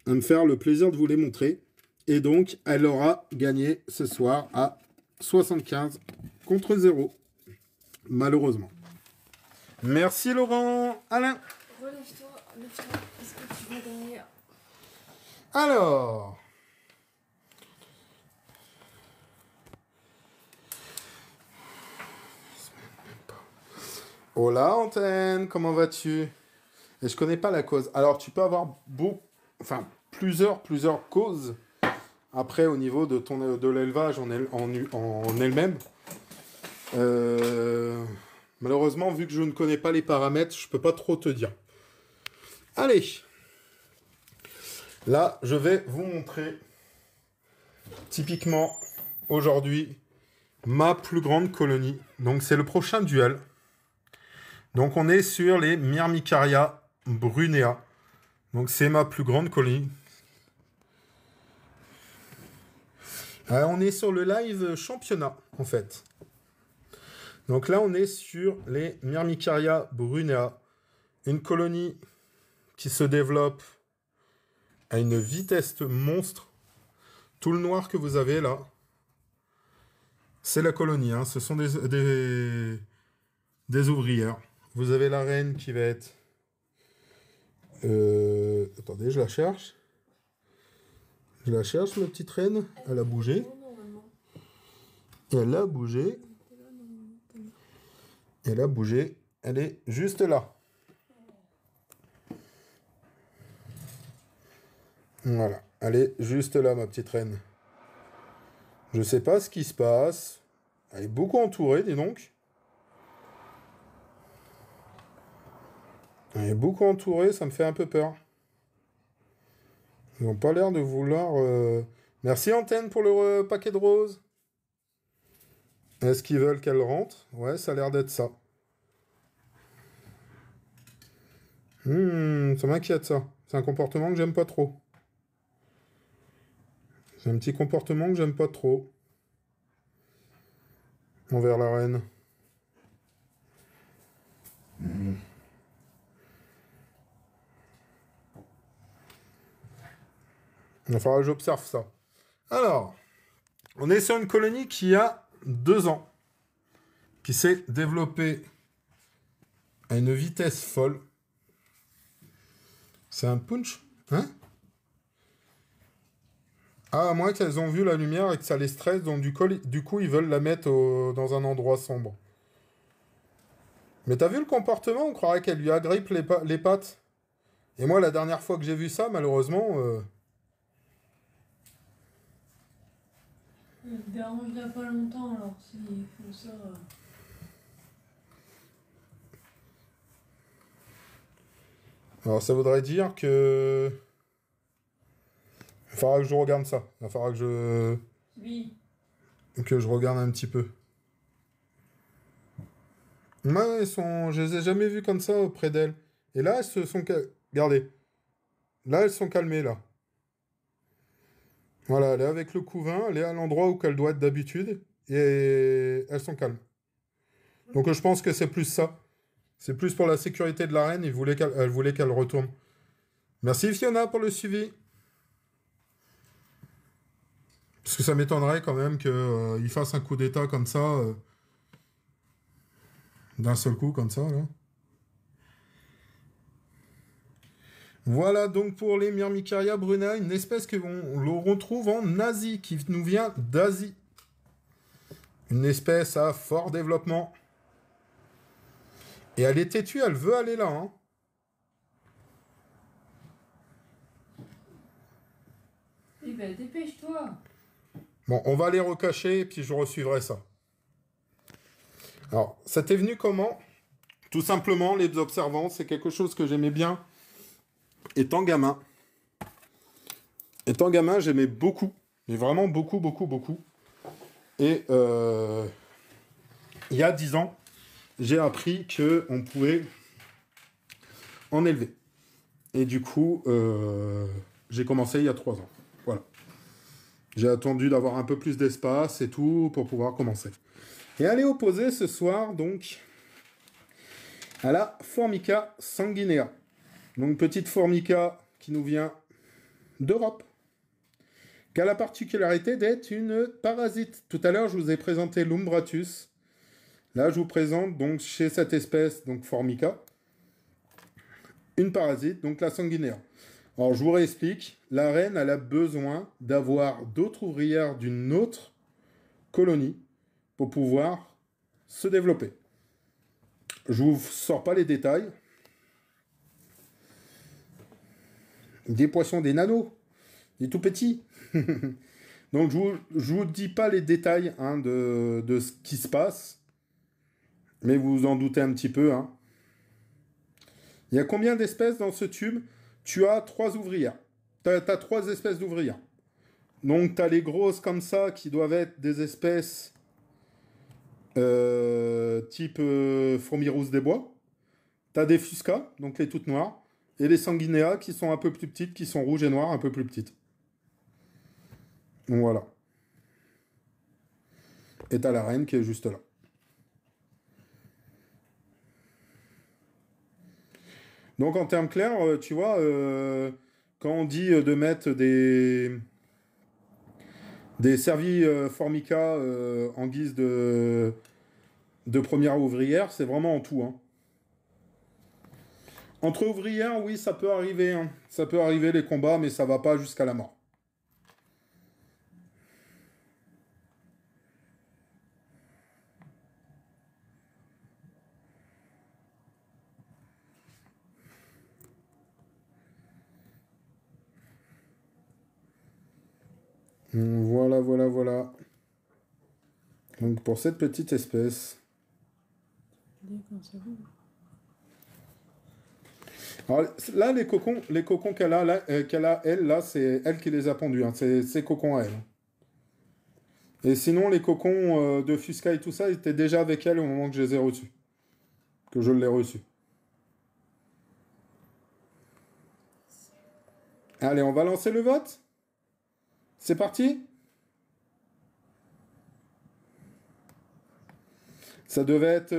à me faire le plaisir de vous les montrer. Et donc, elle aura gagné ce soir à 75 contre 0, malheureusement. Merci Laurent. Alain. Relève-toi, lève-toi. Est-ce que tu vas gagner? Alors... Hola Antenne, comment vas-tu? Et je connais pas la cause. Alors tu peux avoir plusieurs causes après au niveau de l'élevage en elle-même. Malheureusement, vu que je ne connais pas les paramètres, je peux pas trop te dire. Allez, là je vais vous montrer typiquement aujourd'hui ma plus grande colonie. Donc c'est le prochain duel. Donc on est sur les Myrmicaria brunea. Donc c'est ma plus grande colonie. On est sur le live championnat en fait. Donc là on est sur les Myrmicaria brunea. Une colonie qui se développe à une vitesse monstre. Tout le noir que vous avez là, c'est la colonie. Hein. Ce sont des ouvrières. vous avez la reine qui va être... attendez, je la cherche. Je la cherche, ma petite reine. Elle a bougé. Elle a bougé. Elle a bougé. Elle est juste là. Voilà. Elle est juste là, ma petite reine. Je sais pas ce qui se passe. Elle est beaucoup entourée, dis donc. Elle est beaucoup entourée, ça me fait un peu peur. Ils n'ont pas l'air de vouloir... Merci Antenne pour le paquet de roses. Est-ce qu'ils veulent qu'elle rentre? Ouais, ça a l'air d'être ça. Ça m'inquiète ça. C'est un comportement que j'aime pas trop. C'est un petit comportement que j'aime pas trop. Envers la reine. Il va falloir que j'observe ça. Alors, on est sur une colonie qui a 2 ans, qui s'est développée à une vitesse folle. C'est un punch, hein? Ah, à moins qu'elles ont vu la lumière et que ça les stresse, donc du coup ils veulent la mettre dans un endroit sombre. Mais t'as vu le comportement? On croirait qu'elle lui agrippe les pattes. Et moi, la dernière fois que j'ai vu ça, malheureusement... Il dérange là pas longtemps, alors s'ils font ça... Alors ça voudrait dire que... Il faudra que je regarde ça. Il va falloir que je... Oui. Que je regarde un petit peu. Moi, je les ai jamais vues comme ça auprès d'elles. Et là, elles se sont... Regardez. Là, elles sont calmées, là. Voilà, elle est avec le couvain, elle est à l'endroit où elle doit être d'habitude, et elles sont calmes. Donc je pense que c'est plus ça. C'est plus pour la sécurité de la reine, elle voulait qu'elle retourne. Merci Fiona pour le suivi. Parce que ça m'étonnerait quand même qu'il fasse un coup d'état comme ça, d'un seul coup, comme ça, là. Voilà donc pour les Myrmicaria bruna, une espèce que l'on retrouve en Asie, qui nous vient d'Asie. Une espèce à fort développement. Et elle est têtue, elle veut aller là, hein. Eh ben, dépêche-toi. Bon, on va les recacher, et puis je resuivrai ça. Alors, ça t'est venu comment? Tout simplement, les observants, c'est quelque chose que j'aimais bien. Étant gamin, j'aimais beaucoup. Mais vraiment beaucoup, beaucoup, beaucoup. Et il y a 10 ans, j'ai appris qu'on pouvait en élever. Et du coup, j'ai commencé il y a 3 ans. Voilà. J'ai attendu d'avoir un peu plus d'espace et tout pour pouvoir commencer. Et elle est opposée ce soir, donc, à la Formica sanguinea. Donc, petite Formica qui nous vient d'Europe, qui a la particularité d'être une parasite. Tout à l'heure, je vous ai présenté l'Umbratus. Là, je vous présente donc chez cette espèce, donc Formica, une parasite, donc la sanguinea. Alors, je vous réexplique. La reine, elle a besoin d'avoir d'autres ouvrières d'une autre colonie pour pouvoir se développer. Je vous sors pas les détails. Des poissons, des nanos, des tout petits. Donc, je vous dis pas les détails hein, de ce qui se passe. Mais vous vous en doutez un petit peu. Hein. Il y a combien d'espèces dans ce tube? Tu as 3 ouvrières. Tu as 3 espèces d'ouvrières. Donc, tu as les grosses comme ça qui doivent être des espèces type fourmi rousse des bois. Tu as des fusca, donc les toutes noires. Et les sanguinéas qui sont un peu plus petites, qui sont rouges et noires, un peu plus petites. Donc voilà. Et tu as la reine qui est juste là. Donc en termes clairs, tu vois, quand on dit de mettre des servis Formica en guise de première ouvrière, c'est vraiment en tout. Hein. Entre ouvrières, oui, ça peut arriver, hein. Ça peut arriver les combats, mais ça va pas jusqu'à la mort. Voilà, voilà, voilà. Donc pour cette petite espèce. Alors là, les cocons qu'elle a, là, elle, là, c'est elle qui les a pondus. Hein. C'est ses cocons à elle. Et sinon, les cocons de Fusca et tout ça, ils étaient déjà avec elle au moment que je les ai reçus. Que je l'ai reçu. Allez, on va lancer le vote. C'est parti. Ça devait être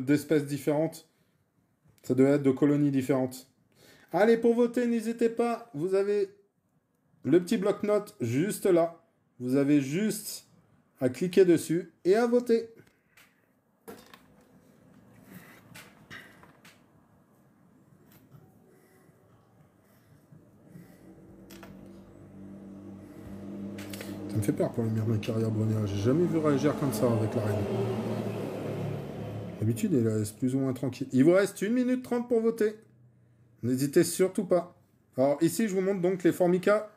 d'espèces différentes. Ça devait être de colonies différentes. Allez, pour voter, n'hésitez pas. Vous avez le petit bloc-notes juste là. Vous avez juste à cliquer dessus et à voter. Ça me fait peur pour le Myrmecaria brunea. J'ai jamais vu réagir comme ça avec la reine. D'habitude, il reste plus ou moins tranquille. Il vous reste 1 minute 30 pour voter. N'hésitez surtout pas. Alors ici, je vous montre donc les Formica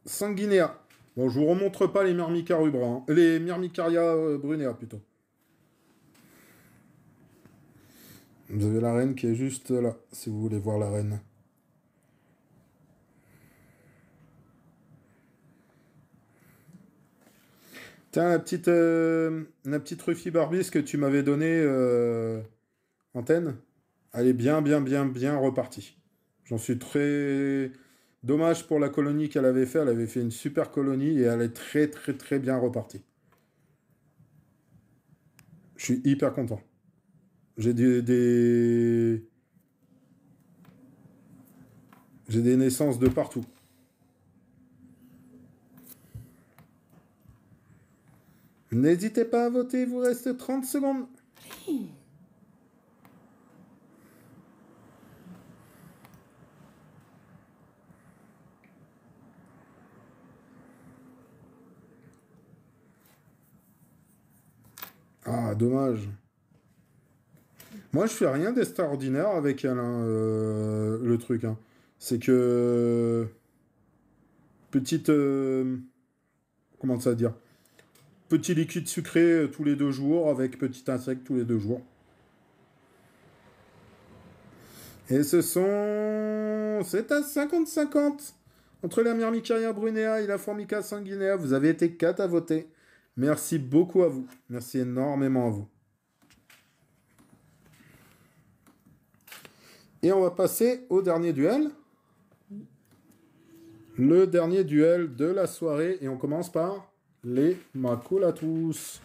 sanguinea. Bon, je vous remontre pas les Myrmica rubra, hein. Les Myrmicaria brunea plutôt. Vous avez la reine qui est juste là, si vous voulez voir la reine. Tiens, la petite Ruffy Barbis que tu m'avais donnée, Antenne, elle est bien repartie. J'en suis très... Dommage pour la colonie qu'elle avait fait. Elle avait fait une super colonie et elle est très bien repartie. Je suis hyper content. J'ai J'ai des naissances de partout. N'hésitez pas à voter, il vous reste 30 secondes. Ah, dommage. Moi, je fais rien d'extraordinaire avec elle, hein, le truc. Hein. C'est que... Petite... comment ça dire? Petit liquide sucré tous les 2 jours avec petit insecte tous les 2 jours. Et ce sont... C'est à 50-50 entre la Myrmicaria brunea et la Formica sanguinea. Vous avez été 4 à voter. Merci beaucoup à vous. Merci énormément à vous. Et on va passer au dernier duel. Le dernier duel de la soirée. Et on commence par les Maculatus.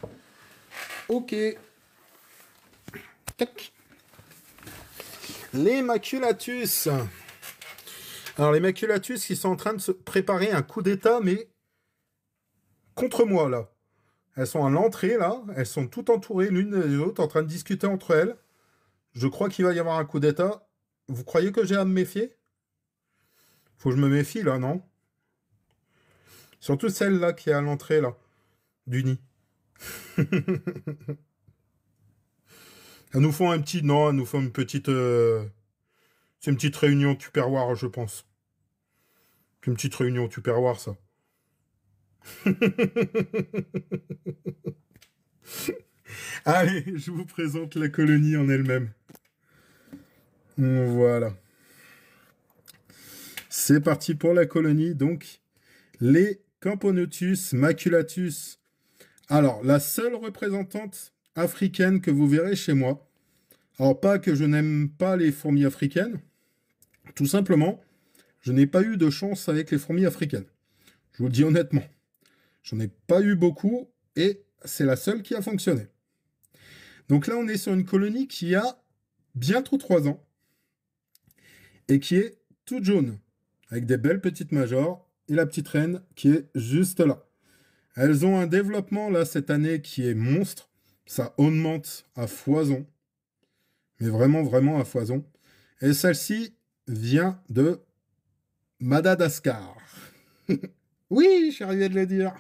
Ok. Tac. Les Maculatus. Alors les Maculatus, ils sont en train de se préparer un coup d'état, mais contre moi, là. Elles sont à l'entrée, là. Elles sont toutes entourées l'une des autres, en train de discuter entre elles. Je crois qu'il va y avoir un coup d'état. Vous croyez que j'ai à me méfier? Faut que je me méfie, là, non? Surtout celle-là qui est à l'entrée, là, du nid. Elles nous font un petit... Non, elles nous font une petite... C'est une petite réunion Tupperware, je pense. C'est une petite réunion Tupperware, ça. Allez, je vous présente la colonie en elle-même. Voilà. C'est parti pour la colonie, donc, les Camponotus maculatus. Alors, la seule représentante africaine que vous verrez chez moi, alors pas que je n'aime pas les fourmis africaines, tout simplement, je n'ai pas eu de chance avec les fourmis africaines. Je vous le dis honnêtement. J'en ai pas eu beaucoup, et c'est la seule qui a fonctionné. Donc là, on est sur une colonie qui a bientôt 3 ans, et qui est toute jaune, avec des belles petites majors, et la petite reine qui est juste là. Elles ont un développement là cette année qui est monstre, ça augmente à foison. mais vraiment, vraiment à foison. Et celle-ci vient de Madagascar. Oui, je suis arrivé de le dire.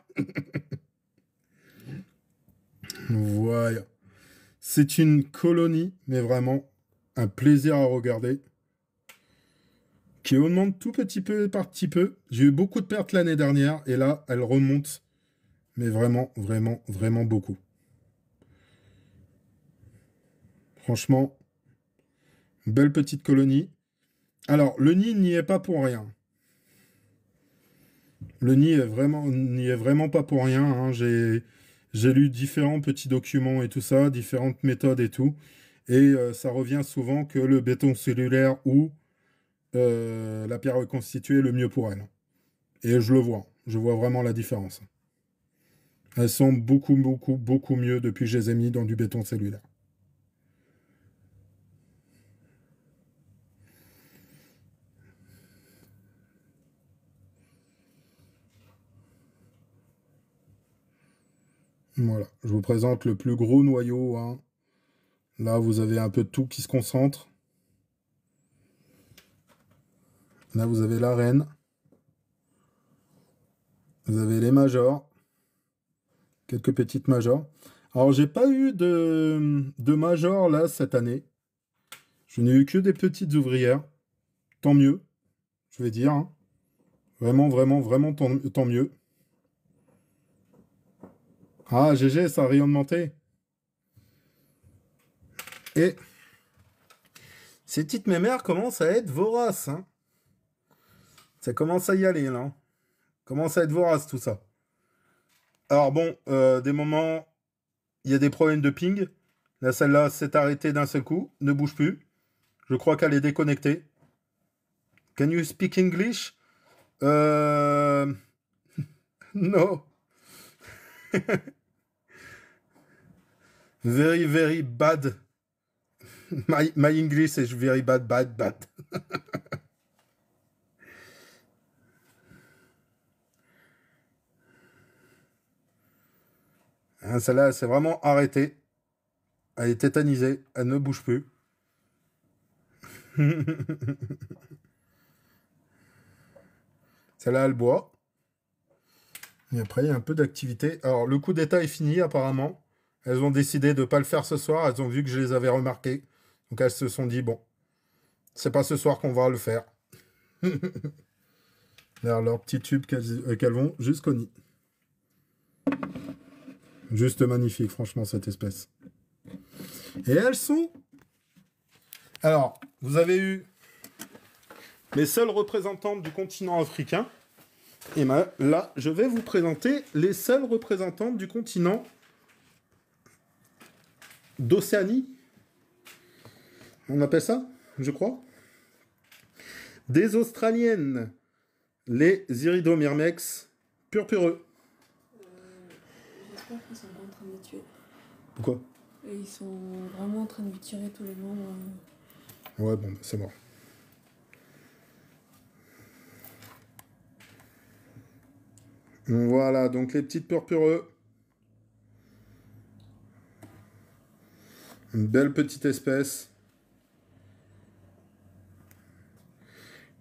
Voilà. C'est une colonie, mais vraiment un plaisir à regarder, qui augmente tout petit peu par petit peu. J'ai eu beaucoup de pertes l'année dernière, et là, elle remonte, mais vraiment, vraiment, vraiment beaucoup. Franchement, belle petite colonie. Alors, le nid n'y est pas pour rien. Le nid n'y est vraiment pas pour rien, hein. J'ai lu différents petits documents et tout ça, différentes méthodes et tout. Et ça revient souvent que le béton cellulaire ou la pierre reconstituée est le mieux pour elle. Et je le vois. Je vois vraiment la différence. Elles sont beaucoup, beaucoup, beaucoup mieux depuis que je les ai mis dans du béton cellulaire. Voilà. Je vous présente le plus gros noyau, hein. Là, vous avez un peu de tout qui se concentre. Là, vous avez la reine. Vous avez les majors. Quelques petites majors. Alors, j'ai pas eu de major là cette année. Je n'ai eu que des petites ouvrières. Tant mieux, je vais dire, hein. Vraiment, vraiment, vraiment tant mieux. Ah, GG, ça a rayonnementé. Et ces petites mémères commencent à être voraces, hein. Ça commence à y aller, là. Commence à être vorace, tout ça. Alors bon, des moments, il y a des problèmes de ping. Là, celle-là s'est arrêtée d'un seul coup, ne bouge plus. Je crois qu'elle est déconnectée. Can you speak English? No. Very, very bad. My English is very bad, bad, bad. Hein, celle-là, elle s'est vraiment arrêtée. Elle est tétanisée. Elle ne bouge plus. Celle-là, elle boit. Et après, il y a un peu d'activité. Alors, le coup d'état est fini, apparemment. Elles ont décidé de ne pas le faire ce soir. Elles ont vu que je les avais remarquées. Donc, elles se sont dit, bon, c'est pas ce soir qu'on va le faire. Alors, leur petit tube qu'elles vont jusqu'au nid. Juste magnifique, franchement, cette espèce. Et elles sont... Alors, vous avez eu les seules représentantes du continent africain. Et là, je vais vous présenter les seules représentantes du continent d'Océanie. On appelle ça, je crois. Des Australiennes. Les Iridomyrmex purpureux. J'espère qu'ils sont pas en train de les tuer. Pourquoi? Et ils sont vraiment en train de lui tirer tous les membres. Ouais, bon, c'est mort. Voilà, donc les petites purpureux. Une belle petite espèce.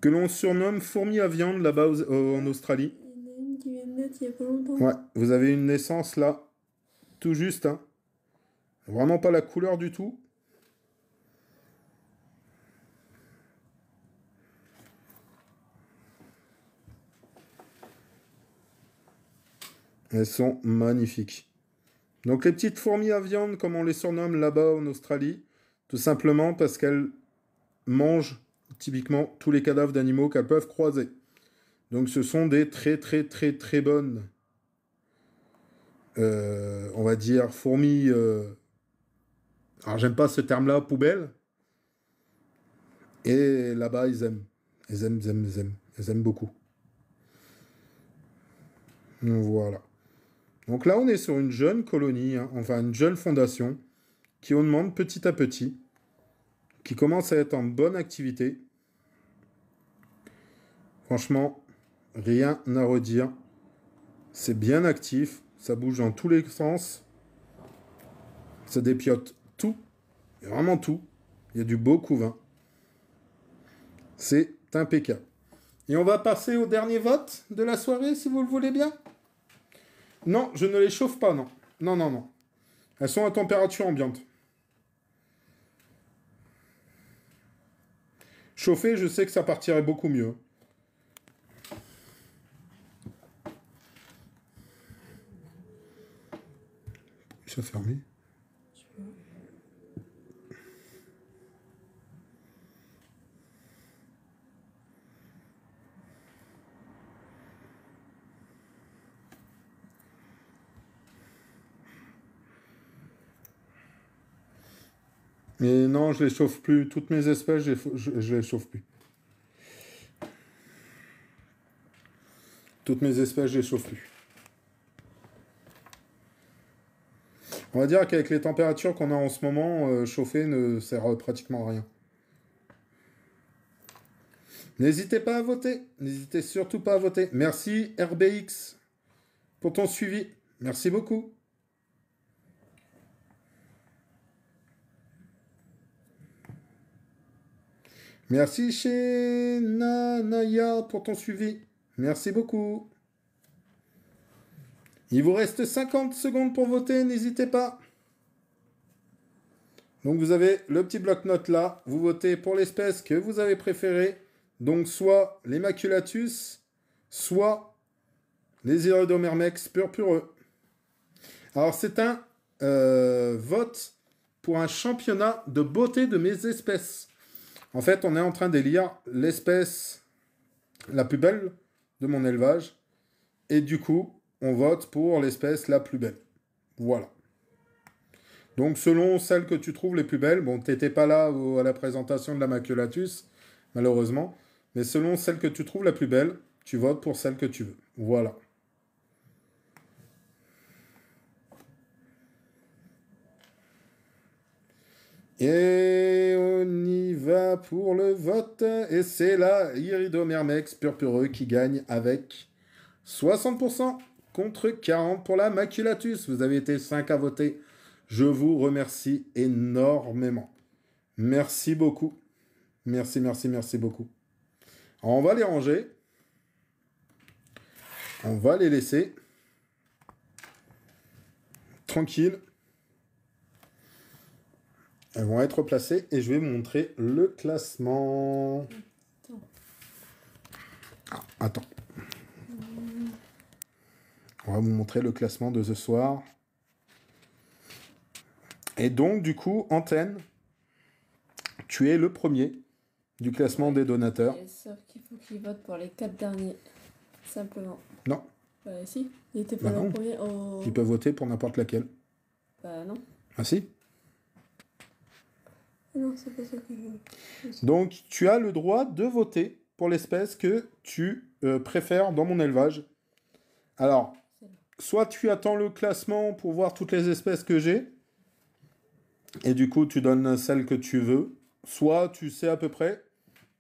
Que l'on surnomme fourmi à viande là-bas en Australie. Il y en a une qui vient de naître il y a pas longtemps. Ouais, vous avez une naissance là, tout juste, hein. Vraiment pas la couleur du tout. Elles sont magnifiques. Donc les petites fourmis à viande, comme on les surnomme là-bas en Australie, tout simplement parce qu'elles mangent typiquement tous les cadavres d'animaux qu'elles peuvent croiser. Donc ce sont des très très très très bonnes, on va dire, fourmis... alors j'aime pas ce terme-là, poubelle. Et là-bas, ils aiment. Ils aiment, ils aiment, ils aiment. Ils aiment beaucoup. Voilà. Donc là, on est sur une jeune colonie, hein, enfin une jeune fondation, qui augmente petit à petit, qui commence à être en bonne activité. Franchement, rien à redire. C'est bien actif, ça bouge dans tous les sens. Ça dépiote tout, vraiment tout. Il y a du beau couvain. C'est impeccable. Et on va passer au dernier vote de la soirée, si vous le voulez bien. Non, je ne les chauffe pas, non. Non, non, non. Elles sont à température ambiante. Chauffer, je sais que ça partirait beaucoup mieux. Ça fermé. Mais non, je les chauffe plus. Toutes mes espèces, je les chauffe plus. Toutes mes espèces, je les chauffe plus. On va dire qu'avec les températures qu'on a en ce moment, chauffer ne sert pratiquement à rien. N'hésitez pas à voter. N'hésitez surtout pas à voter. Merci RBX pour ton suivi. Merci beaucoup. Merci chez Nanaya pour ton suivi. Merci beaucoup. Il vous reste 50 secondes pour voter, n'hésitez pas. Donc vous avez le petit bloc-notes là. Vous votez pour l'espèce que vous avez préférée. Donc soit les Maculatus, soit les Iridomermex purpureux. Alors c'est un vote pour un championnat de beauté de mes espèces. En fait, on est en train d'élire l'espèce la plus belle de mon élevage. Et du coup, on vote pour l'espèce la plus belle. Voilà. Donc, selon celles que tu trouves les plus belles, bon, t'étais pas là à la présentation de la Maculatus, malheureusement, mais selon celle que tu trouves la plus belle, tu votes pour celle que tu veux. Voilà. Et on y va pour le vote. Et c'est la Iridomermex purpureux qui gagne avec 60% contre 40% pour la Maculatus. Vous avez été 5 à voter. Je vous remercie énormément. Merci beaucoup. Merci, merci, merci beaucoup. Alors, on va les ranger. On va les laisser tranquilles. Elles vont être placées et je vais vous montrer le classement. Ah, attends. On va vous montrer le classement de ce soir. Et donc, du coup, Antenne, tu es le premier du classement des donateurs. Sauf qu'il faut qu'ils votent pour les 4 derniers. Simplement. Non. Bah si, il était pas le premier. Oh. Ils peuvent voter pour n'importe laquelle. Bah non. Ah si? Non, c'est pas ça que je veux. Donc, tu as le droit de voter pour l'espèce que tu préfères dans mon élevage. Alors, soit tu attends le classement pour voir toutes les espèces que j'ai, et du coup, tu donnes celle que tu veux, soit tu sais à peu près,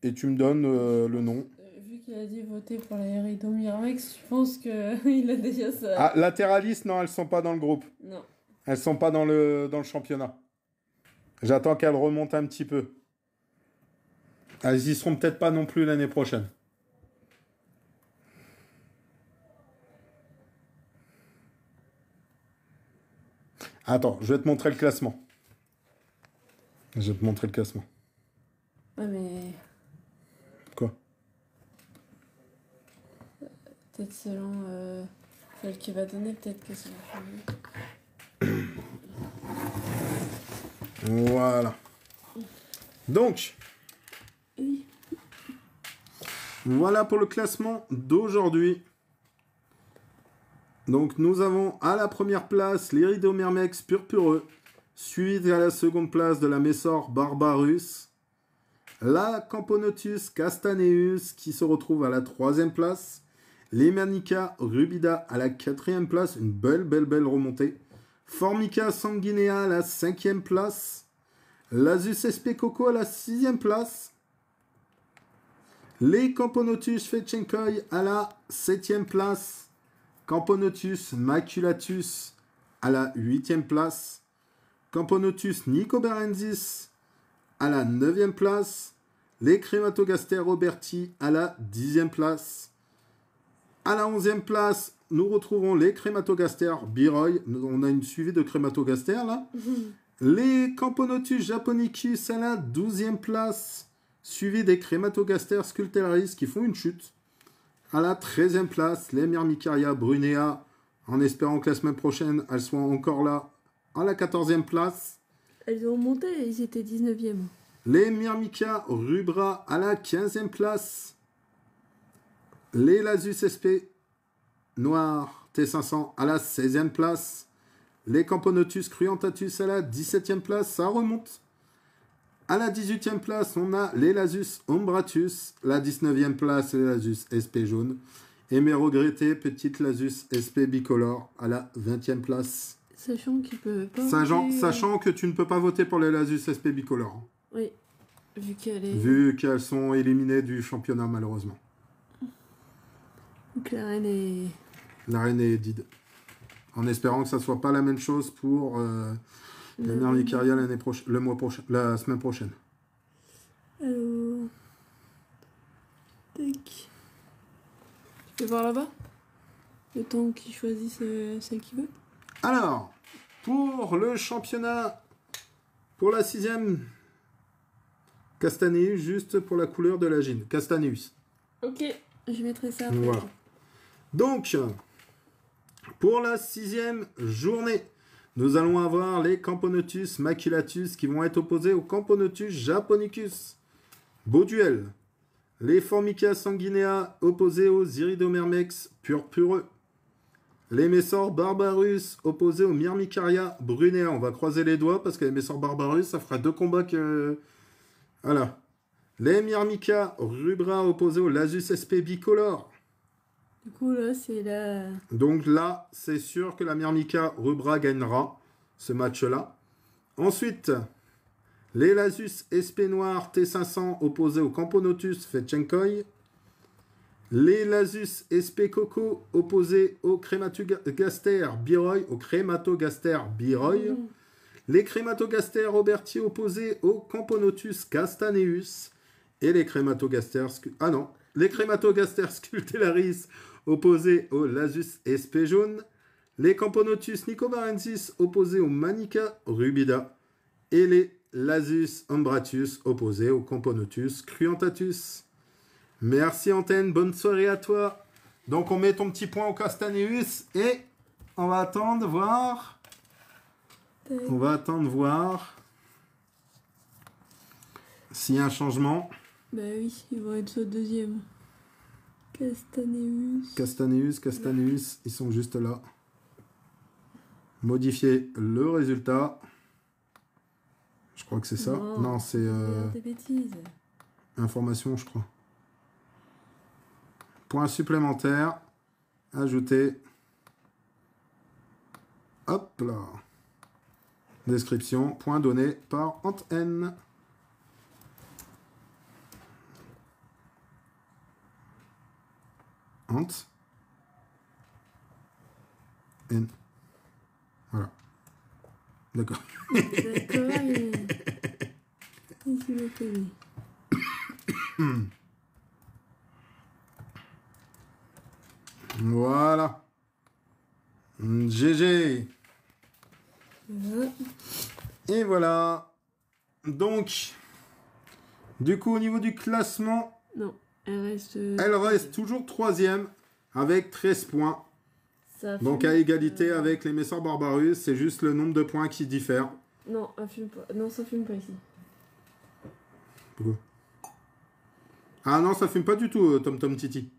et tu me donnes le nom. Vu qu'il a dit voter pour la Iridomermex, je pense qu'il a déjà ça. Ah, latéralistes, non, elles sont pas dans le groupe. Non. Elles sont pas dans le championnat. J'attends qu'elles remontent un petit peu. Elles y seront peut-être pas non plus l'année prochaine. Attends, je vais te montrer le classement. Je vais te montrer le classement. Ouais, mais Quoi? peut-être selon celle qui va donner, peut-être que ça va changer. Voilà. Donc, Oui. voilà pour le classement d'aujourd'hui. Donc, nous avons à la première place l'Iridomermex purpureux, suivi à la seconde place de la Messor barbarus, la Camponotus castaneus qui se retrouve à la troisième place, l'Emanica rubida à la quatrième place, une belle remontée, Formica sanguinea à la cinquième place, l'Azus especoco à la sixième place, les Camponotus fetchenkoi à la septième place, Camponotus maculatus à la 8e place, Camponotus nicobarensis à la 9e place. Les Crématogaster Roberti à la 10e place. À la 11e place, nous retrouvons les Crématogaster Biroy. On a une suivie de Crématogaster là. Les Camponotus Japonicus à la 12e place. Suivi des Crématogaster Scultellaris qui font une chute. À la 13e place, les Myrmicaria Brunea. En espérant que la semaine prochaine, elles soient encore là. À la 14e place. Elles ont monté, ils étaient 19e. Les Myrmica Rubra à la 15e place. Les Lasus SP Noir T500 à la 16e place. Les Camponotus Cruentatus à la 17e place. Ça remonte. À la 18e place, on a les Lasus Ombratus. La 19e place, les Lasus SP Jaune. Et mes regrettés petites Lasus SP Bicolore à la 20e place. Sachant qu'ils peuvent pas Sachant que tu ne peux pas voter pour les Lasus SP Bicolore. Oui, vu qu'elles sont éliminées du championnat, malheureusement. Donc la reine est... La reine est dead. En espérant que ça soit pas la même chose pour la Myrmicaria la semaine prochaine. Alors... Tac. Tu peux voir là-bas? Le temps qu'il choisisse celle qu'il veut. Alors, pour le championnat, pour la 6e, Castaneus, juste pour la couleur de la gine. Castaneus. Ok, je mettrai ça après. Voilà. Donc, pour la 6e journée, nous allons avoir les Camponotus maculatus qui vont être opposés aux Camponotus japonicus. Beau duel. Les Formica sanguinea opposés aux Iridomermex purpureux. Les Messor barbarus opposés aux Myrmicaria brunea. On va croiser les doigts parce que les Messor barbarus, ça fera 2 combats que... Voilà. Les Myrmica rubra opposés aux Lasus SP bicolore. Du coup, là, c'est la... Donc là, c'est sûr que la Myrmica rubra gagnera ce match-là. Ensuite, les Lasus SP noir T500 opposés aux Camponotus Fetchenkoi. Les Lasus SP Coco opposés aux Crématogaster Biroy. Les Crématogaster Roberti opposés aux Camponotus Castaneus. Et les Crématogaster... Les Crématogaster Scultellaris opposés aux Lasus SP jaune. Les Camponotus nicobarensis opposés aux Manica rubida. Et les Lasus ombratus opposés aux Camponotus cruentatus. Merci Antenne, bonne soirée à toi. Donc on met ton petit point au Castaneus et on va attendre voir. On va attendre voir s'il y a un changement. Bah oui, ils vont être au 2e. Castaneus, ils sont juste là. Modifier le résultat. Je crois que c'est ça. Non, c'est... des bêtises. Information, je crois. Point supplémentaire. Ajouter. Hop là. Description. Point donné par Antenne. N. Voilà. D'accord. D'accord, Voilà. GG. Et voilà. Donc, du coup, au niveau du classement... Non, elle reste toujours 3e avec 13 points. Donc à égalité avec les Messor Barbarus, c'est juste le nombre de points qui diffère. Non, non, ça fume pas ici. Pourquoi? Ah non, ça fume pas du tout, Tom Tom Titi.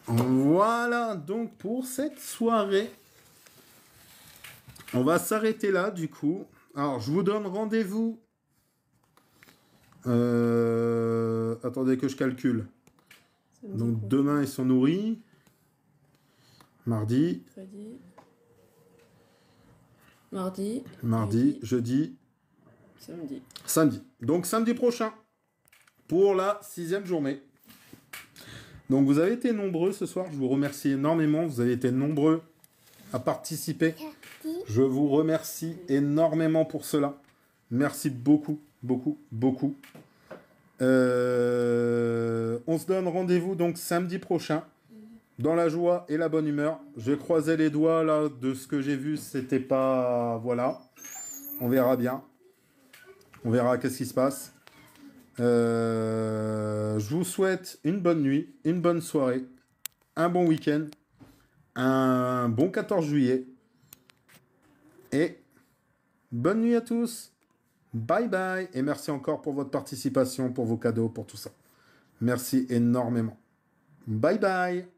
Voilà, donc pour cette soirée, on va s'arrêter là du coup. Alors, je vous donne rendez-vous. Attendez que je calcule. Donc demain, ils sont nourris. Mardi. Mardi, jeudi. Samedi. Donc samedi prochain. Pour la 6e journée. Donc vous avez été nombreux ce soir. Je vous remercie énormément. Vous avez été nombreux à participer. Je vous remercie énormément pour cela. Merci beaucoup, beaucoup, beaucoup. On se donne rendez-vous donc samedi prochain, dans la joie et la bonne humeur. Je vais croiser les doigts là de ce que j'ai vu, c'était pas... Voilà. On verra bien. On verra qu'est-ce qui se passe. Je vous souhaite une bonne nuit, une bonne soirée, un bon week-end, un bon 14 juillet. Et bonne nuit à tous. Bye bye. Et merci encore pour votre participation, pour vos cadeaux, pour tout ça. Merci énormément. Bye bye.